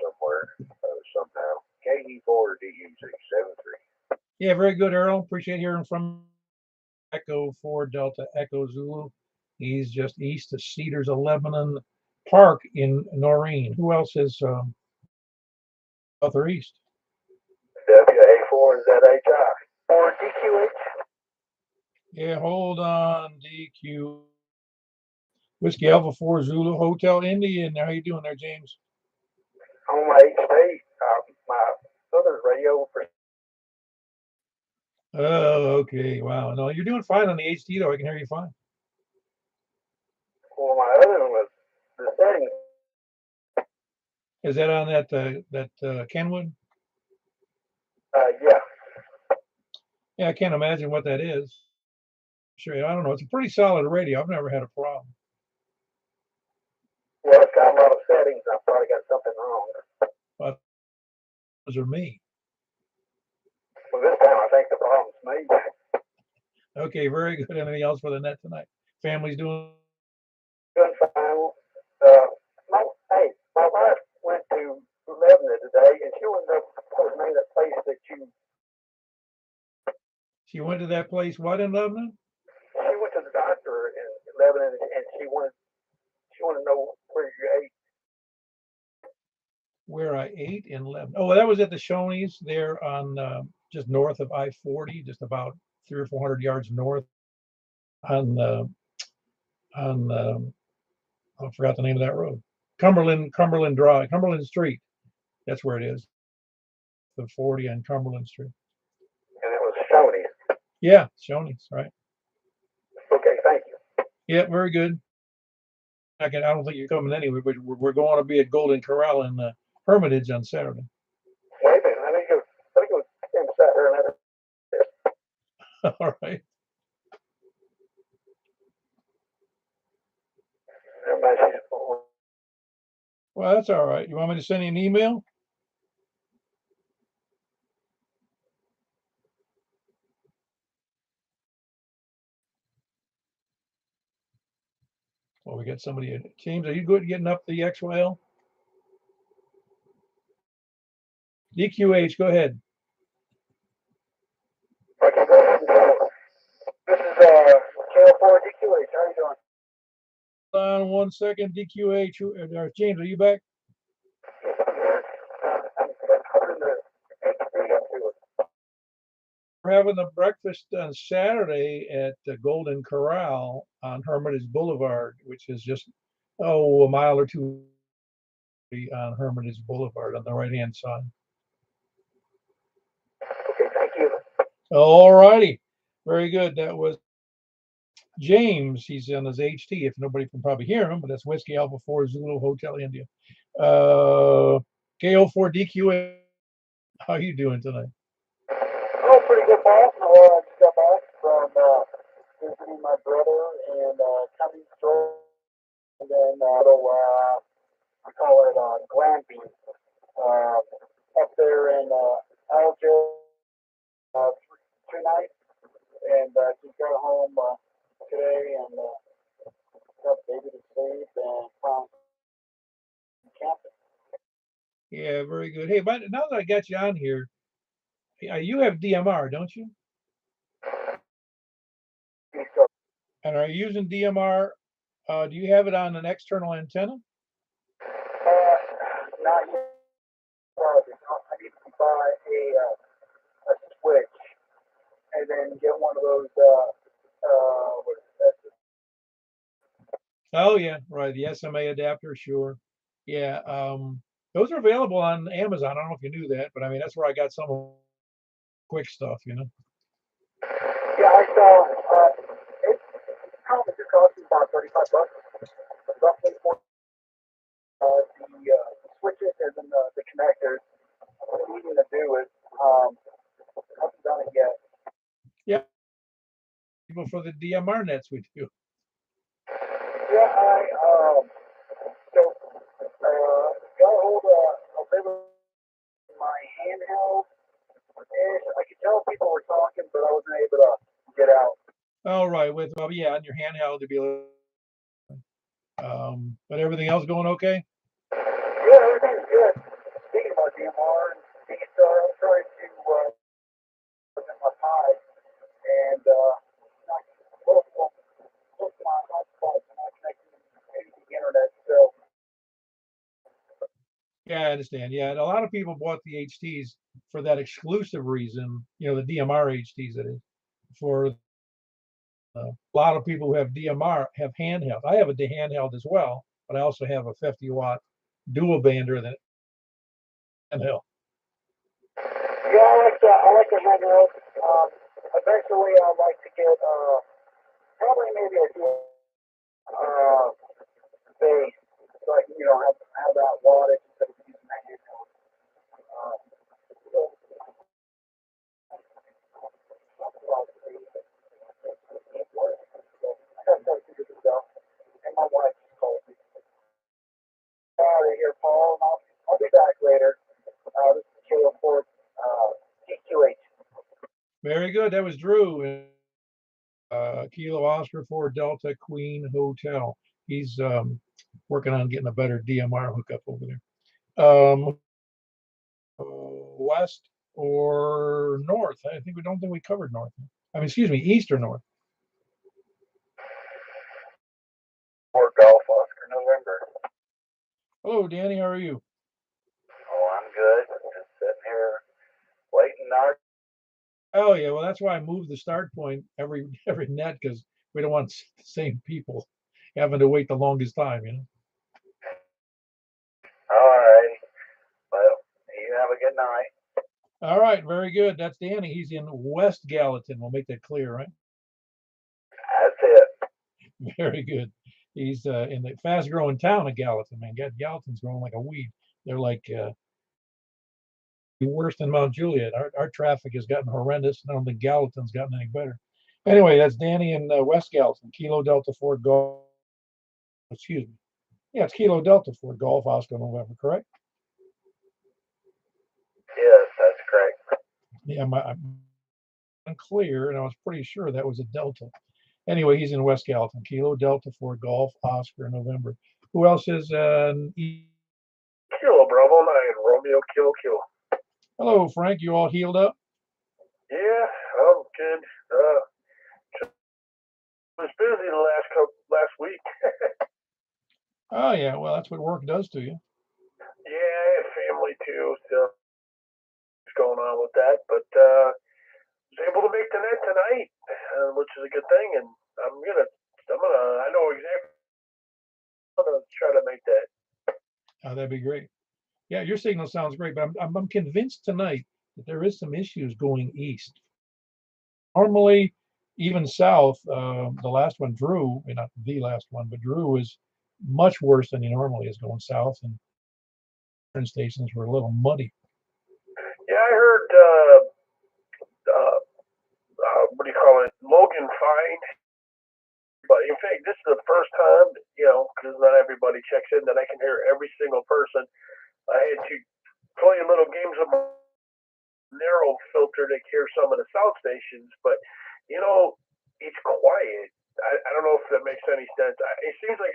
somehow. KE4DU673. Yeah, very good, Earl. Appreciate hearing from Echo 4 Delta Echo Zulu. He's just east of Cedars of Lebanon Park in Noreen. Who else is south or east? WA4ZHI. Or DQH. Yeah, hold on, DQ. Whiskey Alpha 4 Zulu Hotel India. How you doing there, James? On my HD, my other radio. Oh, okay. Wow. No, you're doing fine on the HD though. I can hear you fine. Well, my other one was the settings. Is that on that Kenwood? Yeah. Yeah, I can't imagine what that is. Sure, I don't know. It's a pretty solid radio. I've never had a problem. Well, it's got a lot of settings. I probably got something wrong. But those are me. Well, this time I think the problem's me. Okay, very good. Anything else for the net tonight? Family's doing Doing fine. Hey, my wife went to Lebanon today, and she wanted to tell me that place that She went to that place. What in Lebanon? she went to the doctor in Lebanon, and she wanted to know where you ate. Where I ate in Lebanon. Oh, well, that was at the Shoney's there on just north of I-40, just about 300 or 400 yards north on I forgot the name of that road. Cumberland Drive, Cumberland Street. That's where it is. The 40 on Cumberland Street. And it was Shoney's. Yeah, Shoney's, right. Okay, thank you. Yeah, very good. I don't think you're coming anyway, but we're going to be at Golden Corral in Hermitage on Saturday. Wait a minute, let me go stand beside her and let her. All right. Well, that's all right. You want me to send you an email? Well, we got somebody. James, are you good getting up the XYL? DQH, go ahead. Okay, go ahead and go. This is KL4 DQH. How are you doing? Hold on 1 second. DQH. James, are you back? We're having a breakfast on Saturday at the Golden Corral on Hermitage Boulevard, which is just a mile or two on Hermitage Boulevard on the right-hand side. Okay, thank you. All righty. Very good. That was James. He's on his HT. If nobody can probably hear him, but that's Whiskey Alpha 4 Zulu Hotel India. KO4DQA. How are you doing tonight? Oh, pretty good, boss. I just got back from visiting my brother in Cummings, Georgia, and then I call it glamping up there in Alger 2 nights, and just got home today and got baby to sleep and found camping. Yeah, very good. Hey, but now that I got you on here, you have DMR, don't you? So, And are you using DMR? Do you have it on an external antenna? not yet. I need to buy a switch and then get one of those, what is that? Oh yeah, right. The SMA adapter, sure. Yeah, those are available on Amazon. I don't know if you knew that, but I mean that's where I got some of the quick stuff, you know. Yeah, I saw, it probably just cost me about 35 bucks, roughly for, the switches and then the connectors. What I'm needing to do is, I haven't done it yet. Yeah, people for the DMR nets we do. Yeah, so, got a hold of my handheld, and I could tell people were talking, but I wasn't able to get out. Oh right, with well, yeah, on your handheld to be able. But everything else going okay? Yeah, everything's good. Speaking about DMR, I'm trying to, put in my pie, and, not, both my hotspots are not connected to the internet, so, Yeah, I understand. Yeah, and a lot of people bought the HTs for that exclusive reason. You know, the DMR HTs that is for a lot of people who have DMR have handheld. I have a handheld as well, but I also have a 50-watt dual bander that handheld. yeah, I like the handheld. Eventually I'd like to get, probably maybe a uh, base, so I can, have that wattage instead of using my handheld. So, so I got to figure this out. And my wife just called me. Out of here, Paul, and I'll be back later. This is Kilo Ford, TQH. Very good. That was Drew. Kilo Oscar 4 Delta Queen Hotel. He's working on getting a better DMR hookup over there. West or north? I think we don't think we covered north. I mean, excuse me, east or north. For golf, Oscar November. Hello, Danny. How are you? Oh, I'm good. Just sitting here waiting our. Oh yeah, well that's why I moved the start point every net because we don't want the same people having to wait the longest time, you know. All right. Well, you have a good night. All right, very good. That's Danny. He's in West Gallatin. We'll make that clear, right? That's it. Very good. He's in the fast-growing town of Gallatin. Man, Gallatin's growing like a weed. They're like worse than Mount Juliet. Our traffic has gotten horrendous. I don't think Gallatin's gotten any better. Anyway, that's Danny in West Gallatin. Kilo Delta 4 Golf. Excuse me. Yeah, it's Kilo Delta 4 Golf Oscar November, correct? Yes, that's correct. Yeah, I'm unclear, and I was pretty sure that was a Delta. Anyway, he's in West Gallatin. Kilo Delta 4 Golf Oscar November. Who else is Kilo Bravo 9, Romeo Kilo Kilo. Hello, Frank. You all healed up? Yeah, I'm good. Was busy the last week. Oh yeah, well that's what work does to you. Yeah, I had family too, so what's going on with that. But was able to make the net tonight, which is a good thing. And I know exactly. I'm gonna try to make that. Oh, that'd be great. Yeah, your signal sounds great, but I'm convinced tonight that there is some issues going east. Normally, even south, the last one, Drew, not the last one, but Drew is much worse than he normally is going south, and train stations were a little muddy. Yeah, I heard. What do you call it? Logan Fine. But in fact, this is the first time, because not everybody checks in, that I can hear every single person. I had to play little games of narrow filter to hear some of the south stations, but it's quiet. I don't know if that makes any sense. It seems like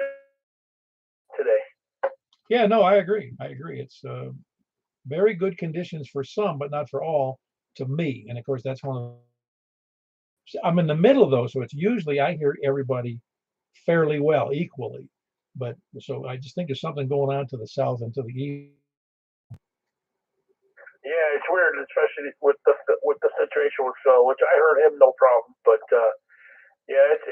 today. Yeah, no, I agree. It's very good conditions for some, but not for all, to me. And of course, that's one of I'm in the middle though, so it's usually I hear everybody fairly well, equally. But so I just think there's something going on to the south and to the east. Yeah, it's weird, especially with the situation with Phil, which I heard him no problem. But yeah, it's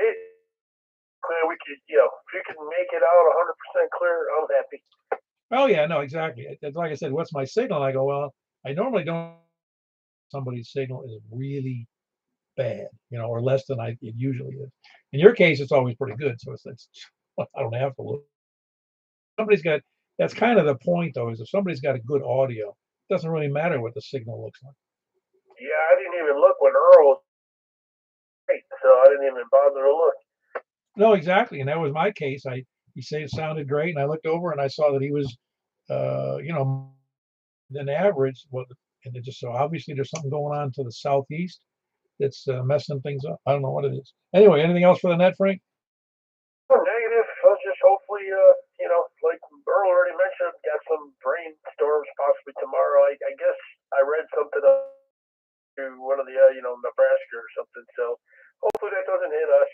clear we could, if you can make it out 100% clear, I'm happy. Oh yeah, no, exactly. It's like I said, what's my signal? And I go, well, I normally don't. Somebody's signal is really bad, or less than it usually is. In your case, it's always pretty good, so it's I don't have to look. Somebody's got that's kind of the point though, is if somebody's got a good audio, it doesn't really matter what the signal looks like. Yeah, I didn't even look when Earl was great, so I didn't even bother to look. No, exactly, and that was my case. He said it sounded great, and I looked over and I saw that he was, than average. Well, and it just so obviously there's something going on to the southeast that's messing things up. I don't know what it is. Anyway, anything else for the net, Frank? Negative. Let's just hopefully, like Earl already mentioned, got some brainstorms possibly tomorrow. I guess I read something to one of the, Nebraska or something. So hopefully that doesn't hit us.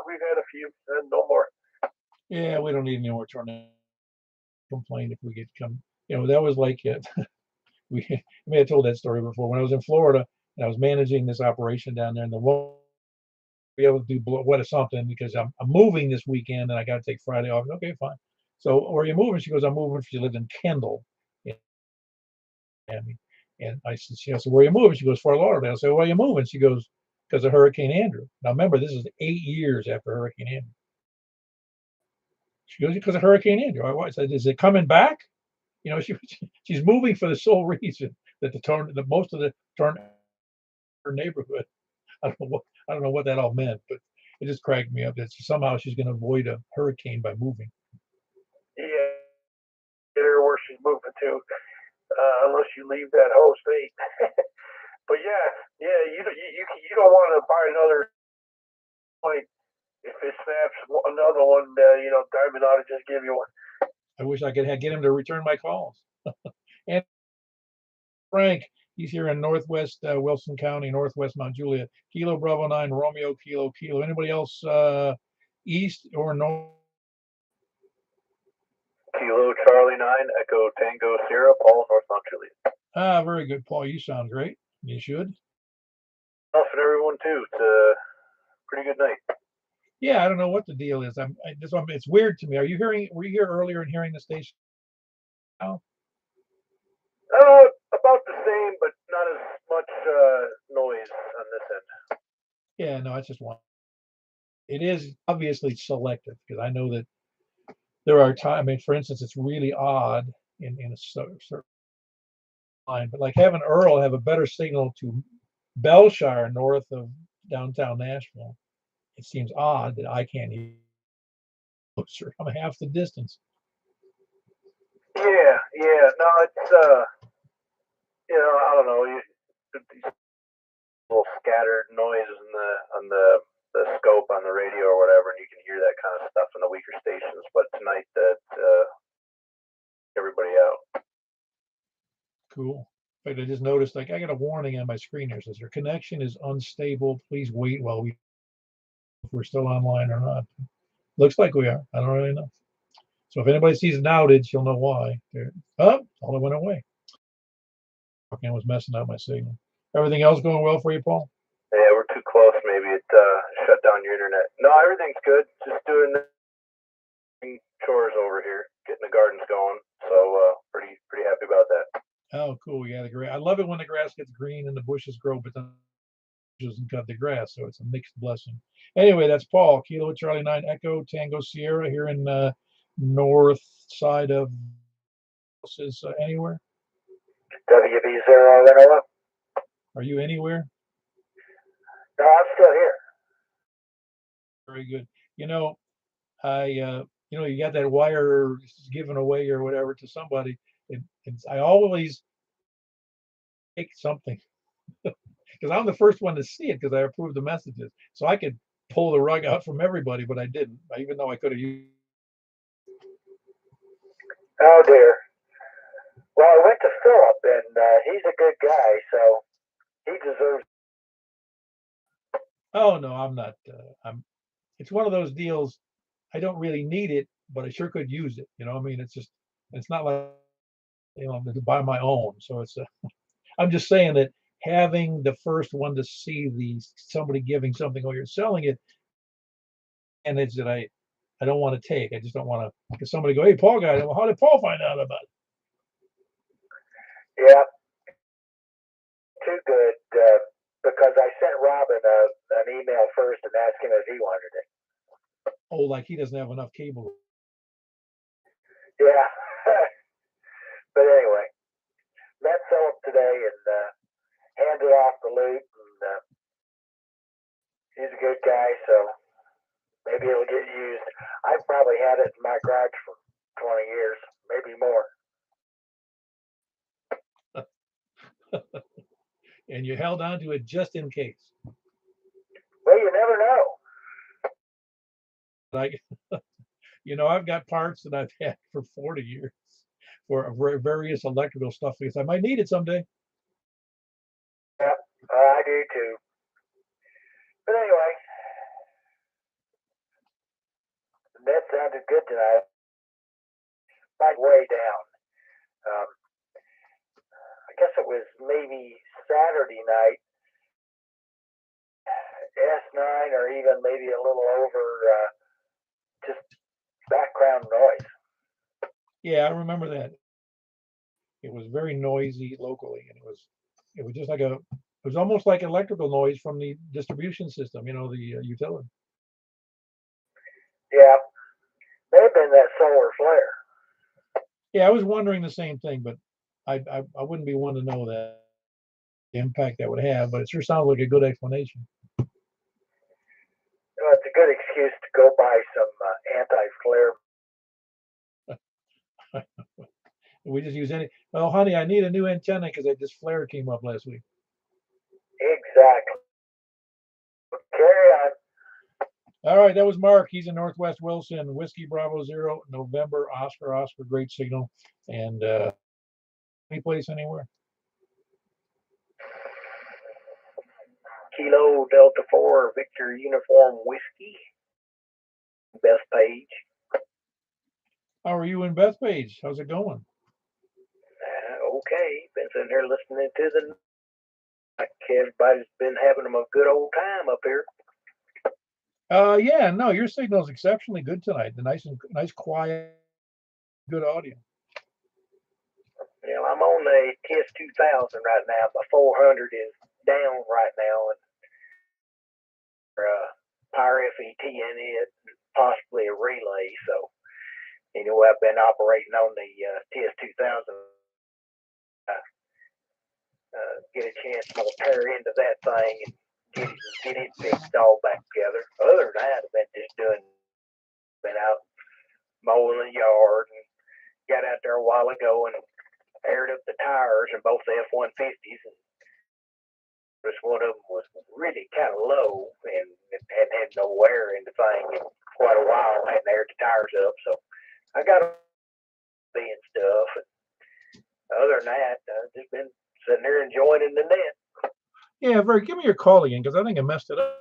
We've had a few, and no more. Yeah, we don't need any more tornado. Complain if we get come. That was like it. I may have told that story before. When I was in Florida and I was managing this operation down there, and the one be able to do what is something because I'm moving this weekend and I got to take Friday off. Okay, fine. So where are you moving? She goes, I'm moving. She lived in Kendall, in Miami. And I said, so where are you moving? She goes, Fort Lauderdale. I said, why are you moving? She goes, because of Hurricane Andrew. Now remember, this is 8 years after Hurricane Andrew. She goes, because of Hurricane Andrew. I said, is it coming back? She's moving for the sole reason that most of the her neighborhood. I don't know what that all meant, but it just cracked me up that somehow she's going to avoid a hurricane by moving. Yeah, get her where she's moving to, unless you leave that whole state. But yeah, you don't want to buy another point if it snaps another one. Diamond ought to just give you one. I wish I could get him to return my calls. And Frank, he's here in Northwest Wilson County, Northwest Mount Juliet. Kilo Bravo 9, Romeo Kilo Kilo. Anybody else east or north? Kilo Charlie 9, Echo Tango Sierra, Paul, North Mount Juliet. Ah, very good, Paul. You sound great. You should. Off and everyone too. It's a pretty good night. Yeah, I don't know what the deal is. It's weird to me. Were you here earlier and hearing the station? Oh. About the same, but not as much noise on this end. Yeah, no, it's just one. It is obviously selective because I know that there are times. I mean, for instance, it's really odd in a certain line, but like having Earl have a better signal to Belshire north of downtown Nashville, it seems odd that I can't hear closer. I'm half the distance. Yeah. No, it's I don't know. These little scattered noises on the scope on the radio or whatever, and you can hear that kind of stuff in the weaker stations. But tonight, that everybody out. Cool. In fact, I just noticed, like, I got a warning on my screen here. It says your connection is unstable. Please wait while if we're still online or not. Looks like we are. I don't really know. So if anybody sees an outage, you'll know why. All it went away. Okay, was messing up my signal. Everything else going well for you, Paul? Yeah, we're too close. Maybe it shut down your internet. No, everything's good. Just doing chores over here, getting the gardens going. So pretty happy about that. Oh, cool. Yeah, the grass. I love it when the grass gets green and the bushes grow, but then doesn't cut the grass, so it's a mixed blessing. Anyway, that's Paul, Kilo Charlie 9 Echo Tango Sierra here in north side of anywhere. WB0 Renova. Are you anywhere? No, I'm still here. Very good. You got that wire given away or whatever to somebody. I always take something because I'm the first one to see it because I approved the messages. So I could pull the rug out from everybody, but I didn't, even though I could have used. Oh dear. Well, I went to Philip, and he's a good guy, so he deserves. Oh no, I'm not. It's one of those deals. I don't really need it, but I sure could use it. I mean, it's not like to buy my own. So I'm just saying that having the first one to see somebody giving something or you're selling it, and it's that I don't want to take. I just don't want to. Because somebody go, hey, Paul got it. Well, how did Paul find out about it? Yeah, too good. Because I sent Robin an email first and asked him if he wanted it. Oh, like he doesn't have enough cable. Yeah. But anyway, met Philip today and handed off the loot, and he's a good guy, so maybe it'll get used. I've probably had it in my garage for 20 years, maybe more. And you held on to it just in case. Well, you never know. Like, I've got parts that I've had for 40 years for various electrical stuff because I might need it someday. Yep, I do too. But anyway, the net sounded good tonight. Right way down. I guess it was maybe Saturday night, S9 or even maybe a little over, just background noise. Yeah, I remember that. It was very noisy locally, and it was just like it was almost like electrical noise from the distribution system, the utility. Yeah, may have been that solar flare. Yeah, I was wondering the same thing, but I wouldn't be one to know that impact that would have, but it sure sounds like a good explanation. It's a good excuse to go buy some anti-flare. We just use well, honey, I need a new antenna because this flare came up last week. Exactly. Carry on. All right, that was Mark. He's in Northwest Wilson, Whiskey Bravo 0, November, Oscar, great signal. And any place anywhere. Kilo Delta 4 Victor Uniform Whiskey. Bethpage. How are you in Bethpage? How's it going? Okay. Been sitting here listening to the. Like everybody's been having a good old time up here. Yeah, no, your signal's exceptionally good tonight. The nice, quiet, good audio. Yeah, I'm on the TS2000 right now. My 400 is down right now, and Power FET in it, possibly a relay. So, I've been operating on the TS2000. Get a chance to tear into that thing and get it fixed all back together. Other than that, I've been out mowing the yard and got out there a while ago and aired up the tires in both the F-150s. And just one of them was really kind of low and it hadn't had no wear in the thing in quite a while. I hadn't aired the tires up, so I got them and stuff. And other than that, I've just been sitting there enjoying the net. Yeah, give me your call again because I think I messed it up.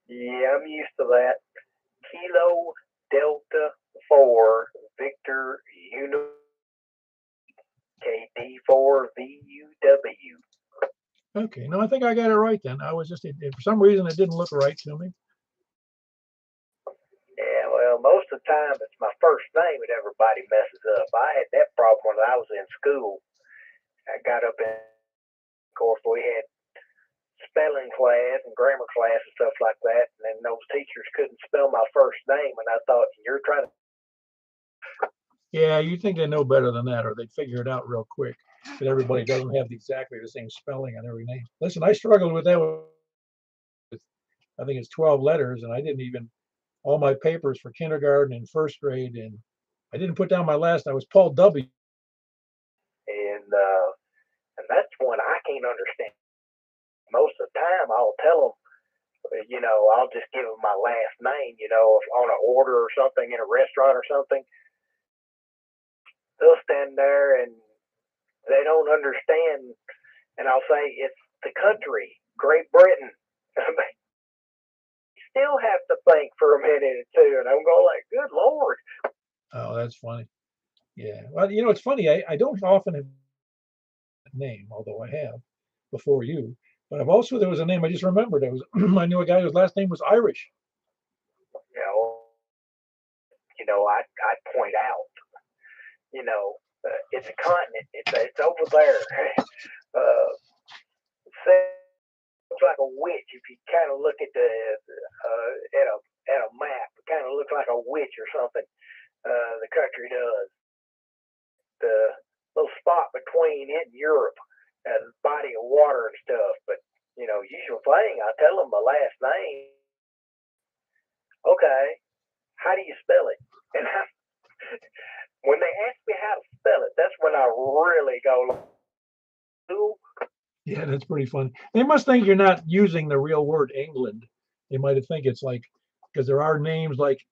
Yeah, I'm used to that. Kilo Delta 4 Victor Uniform KD4VUW. Okay, no, I think I got it right then. I was just, for some reason, it didn't look right to me. Yeah, well, most of the time it's my first name that everybody messes up. I had that problem when I was in school. I got up in, of course, we had spelling class and grammar class and stuff like that, and then those teachers couldn't spell my first name, and I thought, you're trying to. Yeah, you think they know better than that, or they'd figure it out real quick. But everybody doesn't have exactly the same spelling on every name. Listen, I struggled with that. I think it's 12 letters, and I didn't even, all my papers for kindergarten and first grade, and I didn't put down my last. I was Paul W. And that's one I can't understand. Most of the time, I'll tell them, I'll just give them my last name, if on an order or something in a restaurant or something. stand there and they don't understand, and I'll say it's the country, Great Britain. Still have to think for a minute or two, and I'm going like, good Lord. Oh, that's funny. Yeah. Well, you know, it's funny. I don't often have that name, although I have before you. But I've also, there was a name I just remembered. I was I knew a guy whose last name was Irish. I'd point out, it's a continent. It's over there. Looks like a witch if you kind of look at at a map. It kind of looks like a witch or something. The country does. The little spot between it and Europe, and body of water and stuff. But usual thing, I tell them my last name. Okay, how do you spell it? And when they ask me how to spell it, that's when I really go, ooh. Yeah, that's pretty funny. They must think you're not using the real word England. They might have think it's like, because there are names like,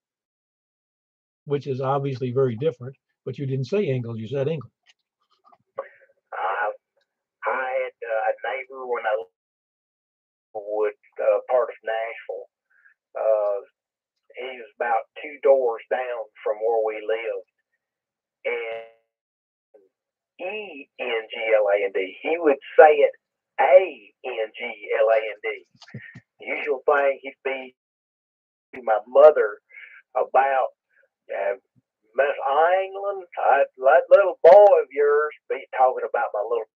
which is obviously very different, but you didn't say England, you said England. I had a neighbor when I lived part of Nashville. He was about 2 doors down from where we lived, and England. He would say it Angland. Usual thing, he'd be to my mother about Miss England. That little boy of yours be talking about my little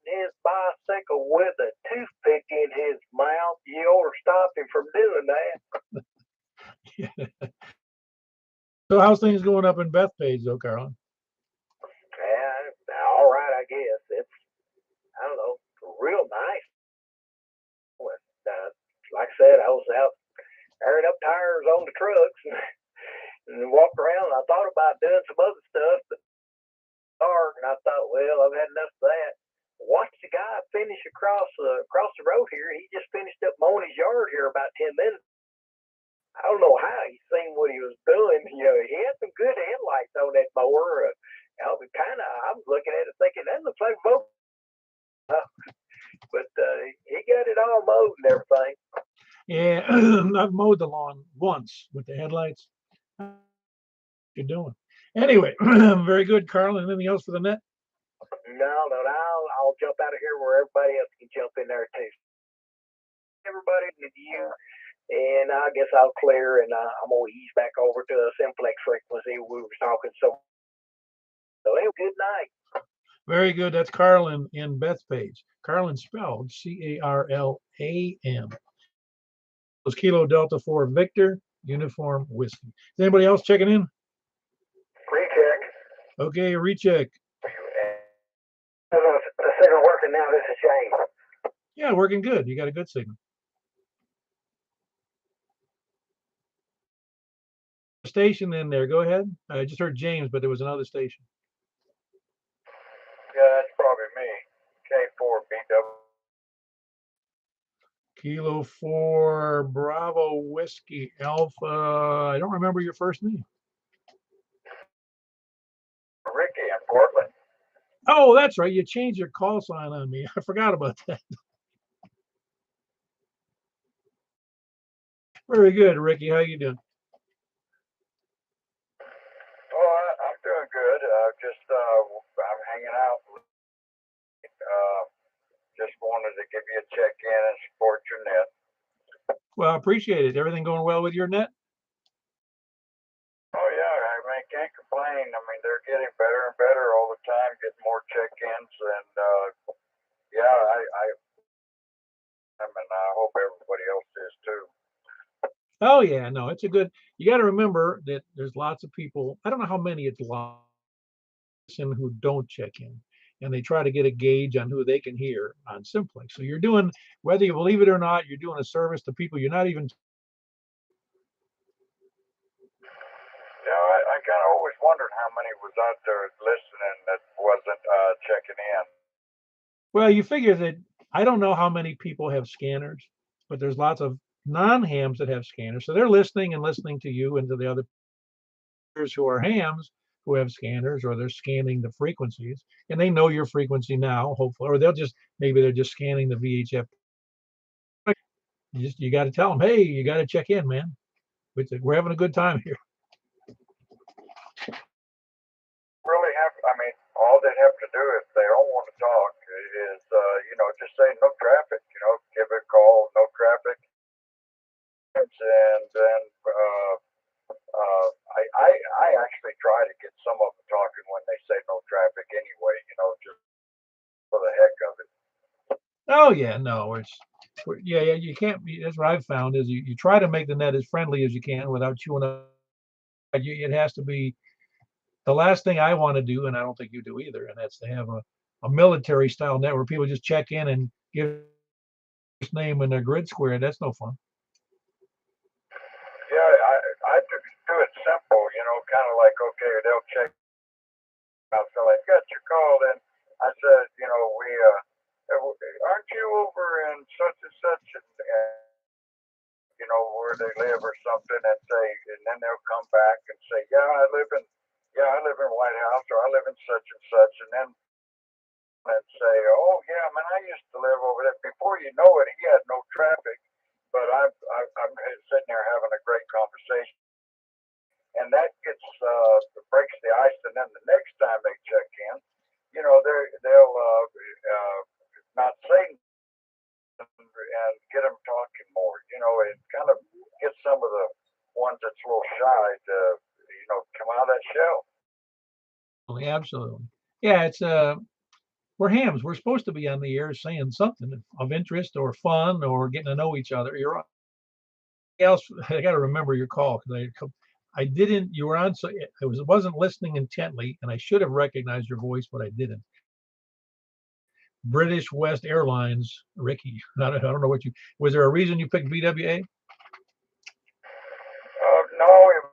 his bicycle with a toothpick in his mouth. You ought to stop him from doing that. So how's things going up in Bethpage though, Carolyn? Yeah, all right, I guess. It's, I don't know, real nice. Like I said, I was out airing up tires on the trucks and walked around. And I thought about doing some other stuff, but dark, and I thought, well, I've had enough of that. Watched the guy finish across the road here. He just finished up mowing his yard here about 10 minutes. I don't know how he seen what he was doing. He had some good headlights on that mower. I was looking at it thinking, that looks like a mower. But he got it all mowed and everything. Yeah, I've mowed the lawn once with the headlights. You're doing. Anyway, very good, Carl. Anything else for the net? No, I'll jump out of here where everybody else can jump in there too. Everybody with you, and I guess I'll clear, and I'm gonna ease back over to a simplex frequency. We were talking so good night. Very good. That's Carlin in Bethpage. Carlin spelled Carlam. Was Kilo Delta 4 Victor Uniform Whiskey. Is anybody else checking in? Recheck. Okay, recheck. The signal working now. This is James. Yeah, working good. You got a good signal. Station in there. Go ahead. I just heard James, but there was another station. Yeah, that's probably me. K4BW. Kilo 4 Bravo Whiskey Alpha. I don't remember your first name. Ricky in Portland. Oh, that's right. You changed your call sign on me. I forgot about that. Very good, Ricky. How you doing? Oh, I'm doing good. I'm hanging out. Just wanted to give you a check-in and support your net. Well, I appreciate it. Everything going well with your net? Oh yeah, I mean, can't complain. I mean, they're getting better and better all the time, getting more check-ins, and yeah, I mean, I hope everybody else is too. Oh yeah, no, it's a good. You got to remember that there's lots of people. I don't know how many it's lots who don't check in, and they try to get a gauge on who they can hear on Simplex. So you're doing, whether you believe it or not, you're doing a service to people you're not even. Yeah, I kind of always wondered how many was out there listening that wasn't checking in. Well, you figure that I don't know how many people have scanners, but there's lots of non-hams that have scanners. So they're listening and listening to you and to the other who are hams who have scanners, or they're scanning the frequencies, and they know your frequency now, hopefully, or maybe they're just scanning the VHF. You got to tell them, hey, you got to check in, man. We're having a good time here. Really have, I mean, all they have to do if they don't want to talk is, just say no traffic, give it a call, no traffic. And then I actually try to get some of them talking when they say no traffic anyway, just for the heck of it. Oh yeah, no, yeah, you can't be. That's what I've found is you try to make the net as friendly as you can without chewing up. It has to be the last thing I want to do, and I don't think you do either, and that's to have a military style net where people just check in and give his name in their grid square. That's no fun. Yeah, I do it simple, kind of like, okay, they'll check out. So I got your call, and I said, we, aren't you over in such and such, and where they live or something, and then they'll come back and say, yeah, I live in White House, or I live in such and such, and then say, oh yeah, man, I used to live over there. Before you know it, he had no traffic, but I'm sitting there having a great conversation, and that breaks the ice. And then the next time they check in, they'll not say and get them talking more. It kind of gets some of the ones that's a little shy to come out of that shell. Absolutely, yeah. It's we're hams. We're supposed to be on the air saying something of interest or fun or getting to know each other. You're right. Else, I got to remember your call because I didn't. You were on, so I wasn't listening intently, and I should have recognized your voice, but I didn't. British West Airlines, Ricky. I don't know was there a reason you picked BWA? No, it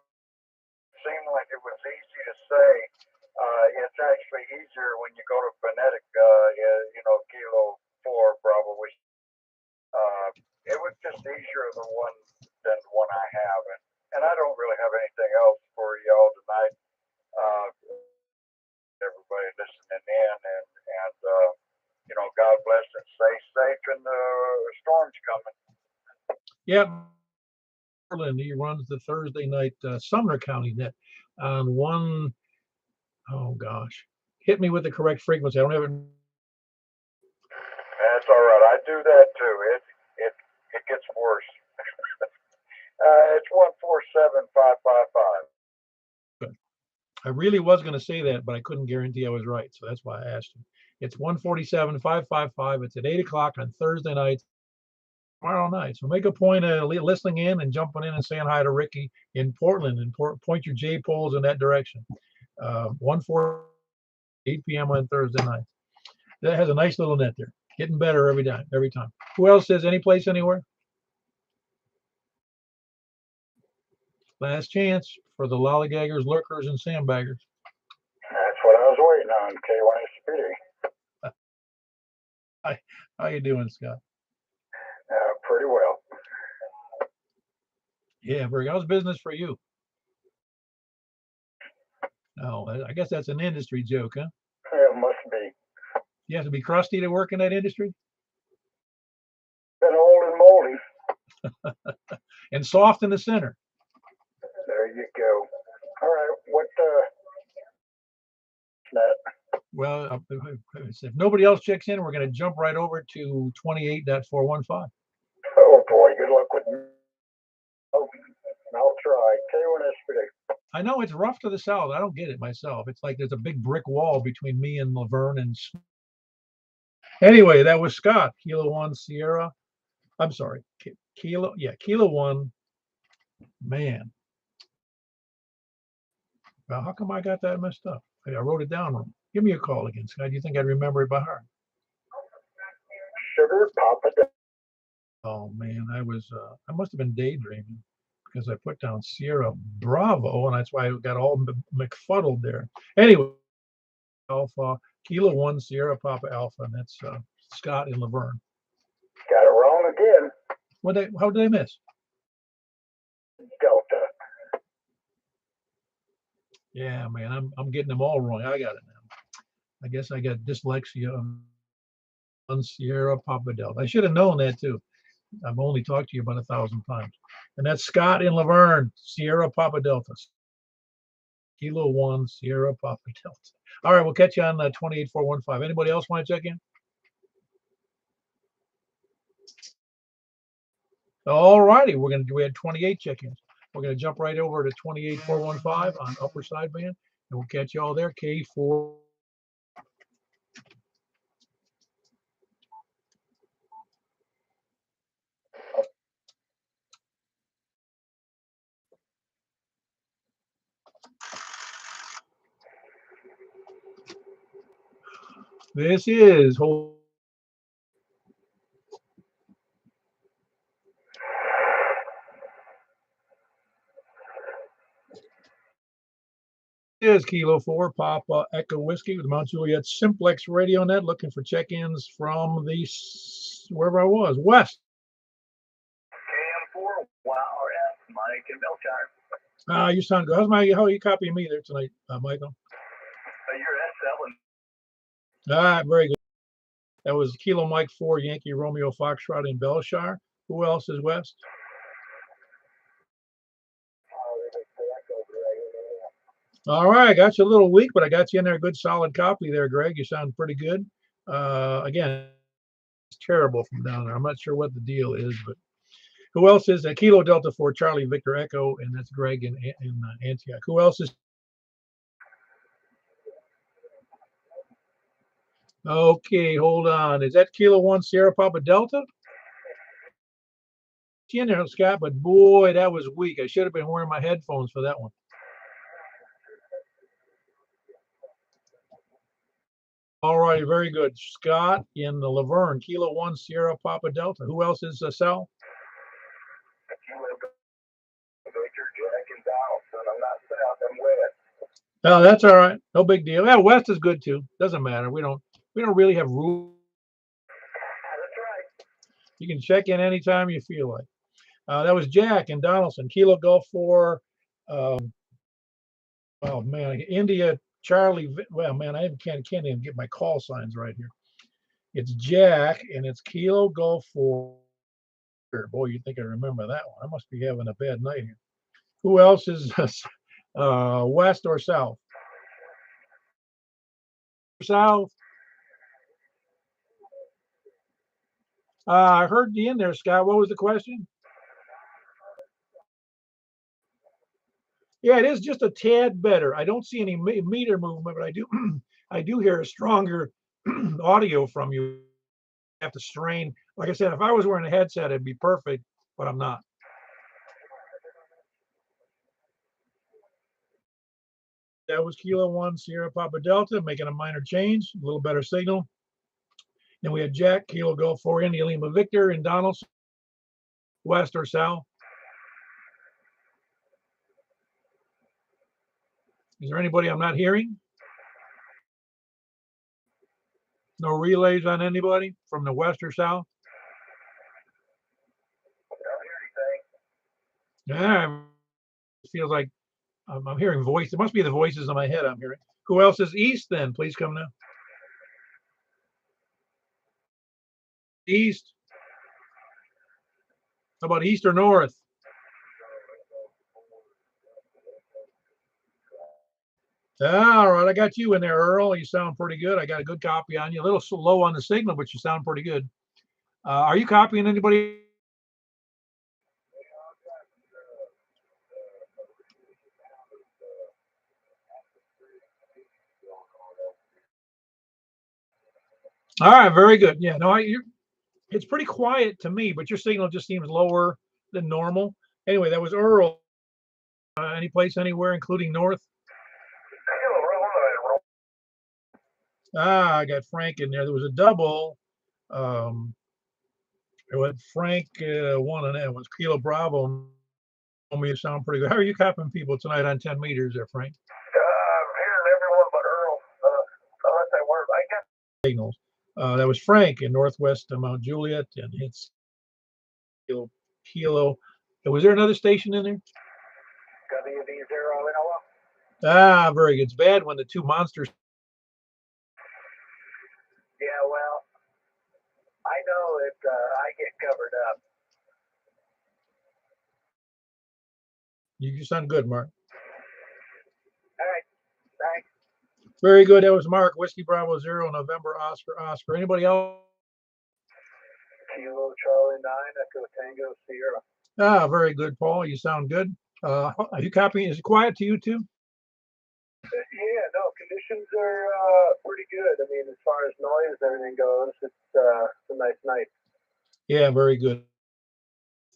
seemed like it was easy to say. It's actually easier when you go to phonetic, Kilo 4 Bravo, which it was just easier than the one I have, and I don't really have anything else for y'all tonight. Everybody listening in, and God bless and stay safe in the storms coming. Yeah, he runs the Thursday night Sumner County net on one. Oh gosh, hit me with the correct frequency. I don't have it. That's all right. I do that too. It gets worse. It's 147,555. Good. I really was going to say that, but I couldn't guarantee I was right, so that's why I asked you. It's 147,555. It's at 8 o'clock on Thursday night. Tomorrow night. So make a point of listening in and jumping in and saying hi to Ricky in Portland, and point your J poles in that direction. 8 p.m. on Thursday night. That has a nice little net there. Getting better every time. Who else says any place anywhere? Last chance for the lollygaggers, lurkers, and sandbaggers. That's what I was waiting on, K1SPD. Hi, how you doing, Scott? Pretty well. Yeah, very. How's business for you? Oh, I guess that's an industry joke, huh? It must be. You have to be crusty to work in that industry? Been old and moldy. And soft in the center. There you go. All right, what net? Well, if nobody else checks in, we're going to jump right over to 28.415. Oh boy, good luck with me. Oh, I'll try. K1SPD. I know it's rough to the south. I don't get it myself. It's like there's a big brick wall between me and Laverne. And anyway, that was Scott. Kilo 1 Sierra. I'm sorry. Kilo 1. Man. Well, how come I got that messed up? I wrote it down wrong. Give me a call again, Scott. Do you think I'd remember it by heart? Sugar Papa. Oh man, I must have been daydreaming because I put down Sierra Bravo, and that's why I got all McFuddled there. Anyway, Alpha Kilo 1 Sierra Papa Alpha, and that's Scott and Laverne. Got it wrong again. How did I miss? Delta. Yeah, man, I'm getting them all wrong. I got it now. I guess I got dyslexia on Sierra Papa Delta. I should have known that too. I've only talked to you about 1,000 times. And that's Scott in Laverne, Sierra Papa Delta. Kilo 1, Sierra Papa Delta. All right, we'll catch you on 28415. Anybody else want to check in? All righty, we had 28 check-ins. We're gonna jump right over to 28415 on upper sideband, and we'll catch you all there. K4. This is Kilo 4 Papa Echo Whiskey with Mount Juliet Simplex Radio Net, looking for check-ins from the wherever I was, west. KM4 YRF, Mike and Belchire. You sound good. How are you copying me there tonight, Michael? You're All right, very good. That was Kilo Mike 4 Yankee Romeo Foxtrot in Belshire. Who else is west? All right, got you a little weak, but I got you in there. Good solid copy there, Greg. You sound pretty good. Again, it's terrible from down there. I'm not sure what the deal is, but who else is that? Kilo Delta 4 Charlie Victor Echo, and that's Greg in Antioch. Who else is? Okay, hold on. Is that Kilo 1 Sierra Papa Delta? In there, Scott, but boy, that was weak. I should have been wearing my headphones for that one. All right, very good. Scott in the Laverne, Kilo 1 Sierra Papa Delta. Who else is Sal? Oh, that's all right. No big deal. Yeah, west is good too. Doesn't matter. We don't really have rules. That's right. You can check in anytime you feel like. That was Jack in Donaldson, Kilo Golf 4. Oh man, India Charlie. Well, man, I can't even get my call signs right here. It's Jack and it's Kilo Golf 4. Boy, you think I remember that one? I must be having a bad night here. Who else is west or south? South. I heard you in there, Scott. What was the question? Yeah, it is just a tad better. I don't see any meter movement, but I do I do hear a stronger audio from you. I have to strain. Like I said, if I was wearing a headset, it'd be perfect, but I'm not. That was Kilo 1 Sierra Papa Delta, making a minor change, a little better signal. Then we had Jack, Kilo Golf 4 India Lima Victor in Donaldson, west or south. Is there anybody I'm not hearing? No relays on anybody from the west or south? Yeah, it feels like I'm hearing voice. It must be the voices in my head I'm hearing. Who else is east then? Please come now. East. How about east or north? All right, I got you in there, Earl. You sound pretty good. I got a good copy on you. A little slow on the signal, but you sound pretty good. Are you copying anybody? All right, very good. Yeah, no, it's pretty quiet to me, but your signal just seems lower than normal. Anyway, that was Earl. Any place anywhere, including north? I got Frank in there. There was a double. It was Frank one, and that was Kilo Bravo. You sound pretty good. How are you copying people tonight on 10 meters there, Frank? I'm hearing everyone but Earl. Unless I work, I got signals. That was Frank in northwest Mount Juliet, and it's Kilo. Was there another station in there? WV0 Iowa. Ah, very good. It's bad when the two monsters. Yeah, well, I know that I get covered up. You sound good, Mark. All right, thanks. Very good. That was Mark. Whiskey Bravo 0, November, Oscar. Anybody else? Kilo Charlie 9, Echo Tango Sierra. Ah, very good, Paul. You sound good. Are you copying? Is it quiet to you too? Yeah, no, conditions are pretty good. I mean, as far as noise and everything goes, it's a nice night. Yeah, very good.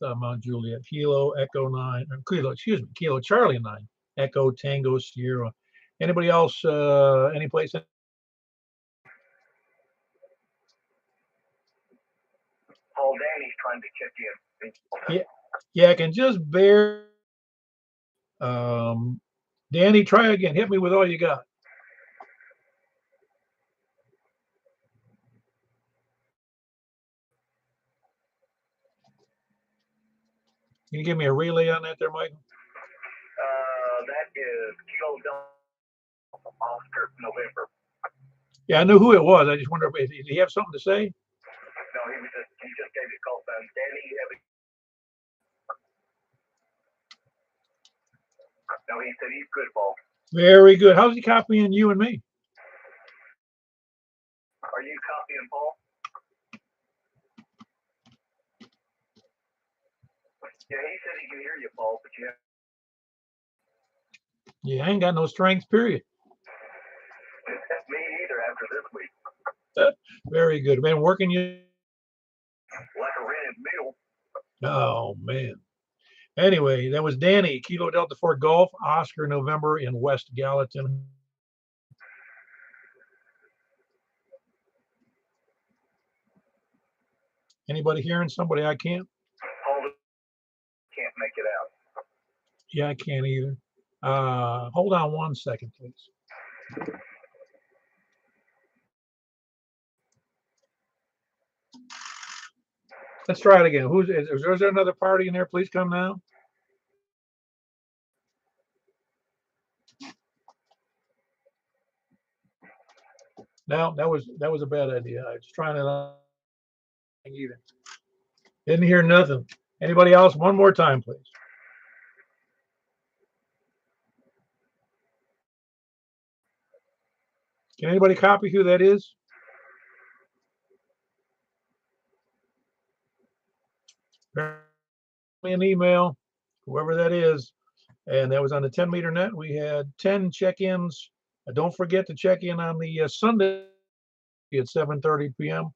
Mount Juliet, Kilo Echo 9, Kilo Charlie 9, Echo Tango Sierra. Anybody else? Any place? Paul, Danny's trying to check in. Yeah, I can just bear. Danny, try again. Hit me with all you got. Can you give me a relay on that there, Michael? That is Kilo Delta Oscar November. Yeah, I knew who it was. I just wonder if did he have something to say? No, he just gave you a call sign. Danny, you have a. No, he said he's good, Paul. Very good. How's he copying you and me? Are you copying Paul? Yeah, he said he can hear you, Paul, but you have. Yeah, I ain't got no strength, period. Me either after this week. Very good. Been working you. Like a rented meal. Oh, man. Anyway, that was Danny, Kilo Delta 4 Golf, Oscar November in West Gallatin. Anybody hearing somebody? I can't. Paul can't make it out. Yeah, I can't either. Hold on 1 second, please. Let's try it again. Is there another party in there? Please come now. No, that was a bad idea. I was trying to either. Didn't hear nothing. Anybody else? One more time, please. Can anybody copy who that is? Me an email, whoever that is. And that was on the 10-meter net. We had 10 check-ins. Don't forget to check in on the Sunday at 7:30 p.m.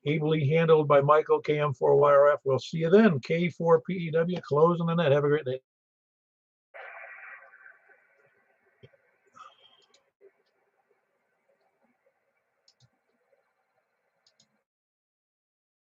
Ably handled by Michael, KM4YRF. We'll see you then. K4PEW, closing the net. Have a great day.